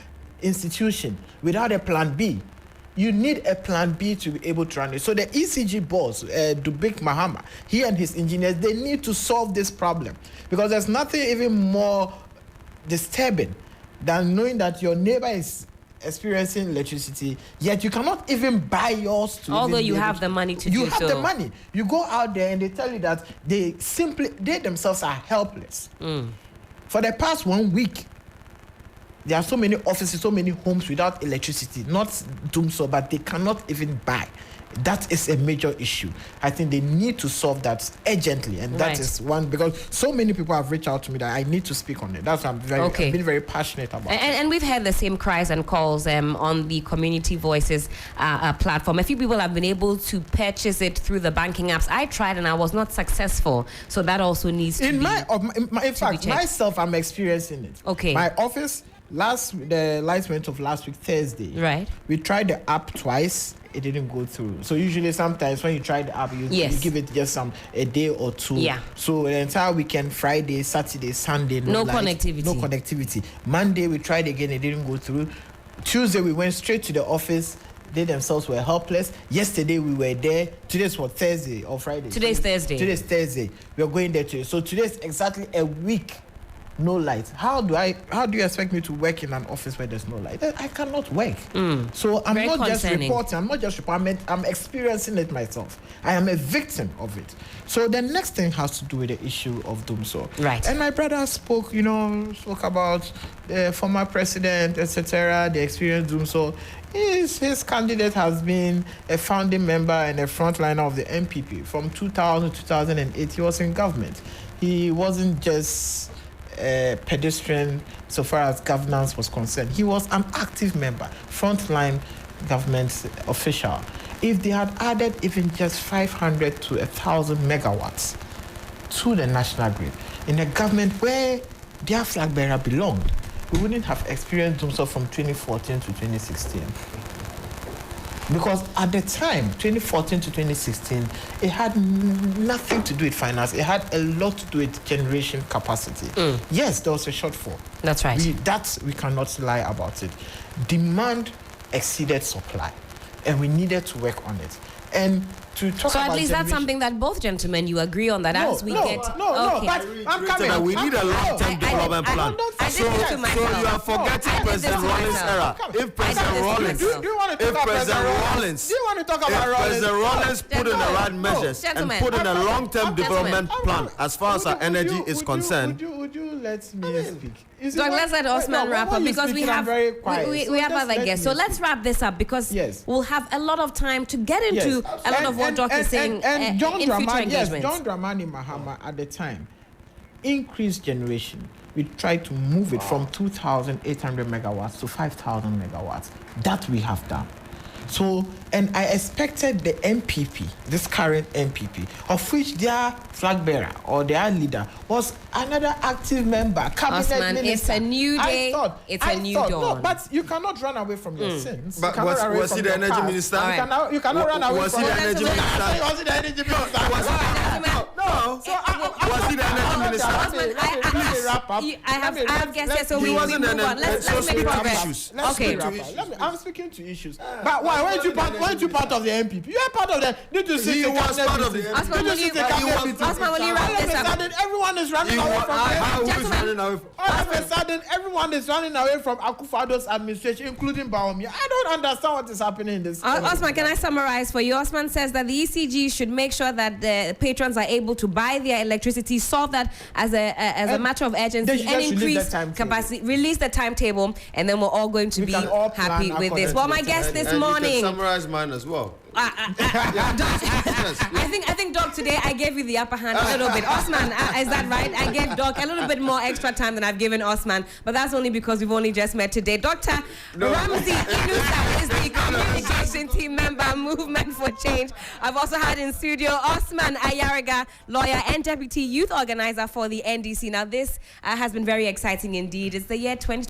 institution without a plan B. You need a plan B to be able to run it. So the ECG boss, Dubik Mahama, he and his engineers, they need to solve this problem, because there's nothing even more disturbing than knowing that your neighbor is experiencing electricity, yet you cannot even buy yours. Although you have the money to do so. You have the money. You go out there and they tell you that they themselves are helpless. For the past 1 week, there are so many offices, so many homes without electricity. Not doom so, but they cannot even buy. That is a major issue. I think they need to solve that urgently, and that is one, because so many people have reached out to me that I need to speak on it. That's why I've been very passionate about it. And we've had the same cries and calls on the Community Voices platform. A few people have been able to purchase it through the banking apps. I tried and I was not successful, so that also needs to be. In fact, myself, I'm experiencing it. Okay. My office, the lights went off last week Thursday. Right. We tried the app twice. It didn't go through. So usually sometimes when you try the app, you give it just a day or two. Yeah. So the entire weekend, Friday, Saturday, Sunday, no connectivity. No connectivity. Monday we tried again. It didn't go through. Tuesday we went straight to the office. They themselves were helpless. Yesterday we were there. Today's what, Thursday or Friday? Today's Thursday. Today's Thursday. We are going there today. So today's exactly a week. No light. How do you expect me to work in an office where there's no light? I cannot work. So I'm not just reporting. I'm experiencing it myself. I am a victim of it. So the next thing has to do with the issue of Dumso. Right. And my brother spoke about the former president, etc. The experience Dumso. His candidate has been a founding member and a frontliner of the MPP from 2000 to 2008. He was in government. He wasn't just pedestrian so far as governance was concerned. He was an active member, frontline government official. If they had added even just 500 to 1,000 megawatts to the national grid in a government where their flag bearer belonged, we wouldn't have experienced himself from 2014 to 2016. Because at the time, 2014 to 2016, it had nothing to do with finance. It had a lot to do with generation capacity. Yes, there was a shortfall. That's right. We cannot lie about it. Demand exceeded supply, and we needed to work on it. And to talk so about at least that's something that both gentlemen you agree on, that as we get but I'm coming. We need a long-term development plan. So you are forgetting President Rawlings' era. If President Rawlings, do you want to talk about President Rawlings put in the right measures and put in a long-term development plan as far as our energy is concerned. Would you let me speak? Doc, let's let Osman wrap up because we have other guests. So let's wrap this up because we'll have a lot of time to get into a lot of what Doc is saying in future engagements. John Dramani Mahama at the time increased generation. We tried to move it from 2,800 megawatts to 5,000 megawatts. That we have done. So, and I expected the MPP, this current MPP, of which their flag bearer or their leader was another active member, cabinet Osman, minister. it's a new day. It's a new dawn. No, but you cannot run away from your sins. But was he the energy minister? You cannot run away from your energy minister. Was he the energy minister? No. Was he the energy minister? I have guessed here, so we move on. Let's make progress. Okay. I'm speaking to issues. But why? Weren't you part of the MPP? You are part of the. He was part of the. Osman, will you wrap this up? Everyone is running away from. All of a sudden, everyone is running away from Akufo-Addo's administration, including Bawumia. I don't understand what is happening in this. Osman, can I summarize for you? Osman says that the ECG should make sure that the patrons are able to buy their electricity, solve that as a matter of urgency, and increase capacity, release the timetable, and then we're all going to be happy with this. Well, my guest this morning. You can summarize mine as well. I think Doc, today I gave you the upper hand a little bit. Osman, is that right? I gave Doc a little bit more extra time than I've given Osman, but that's only because we've only just met today. Dr. Ramzi Inusah is the communication team member, Movement for Change. I've also had in studio Osman Ayariga, lawyer and deputy youth organizer for the NDC. Now this has been very exciting indeed. It's the year 2020.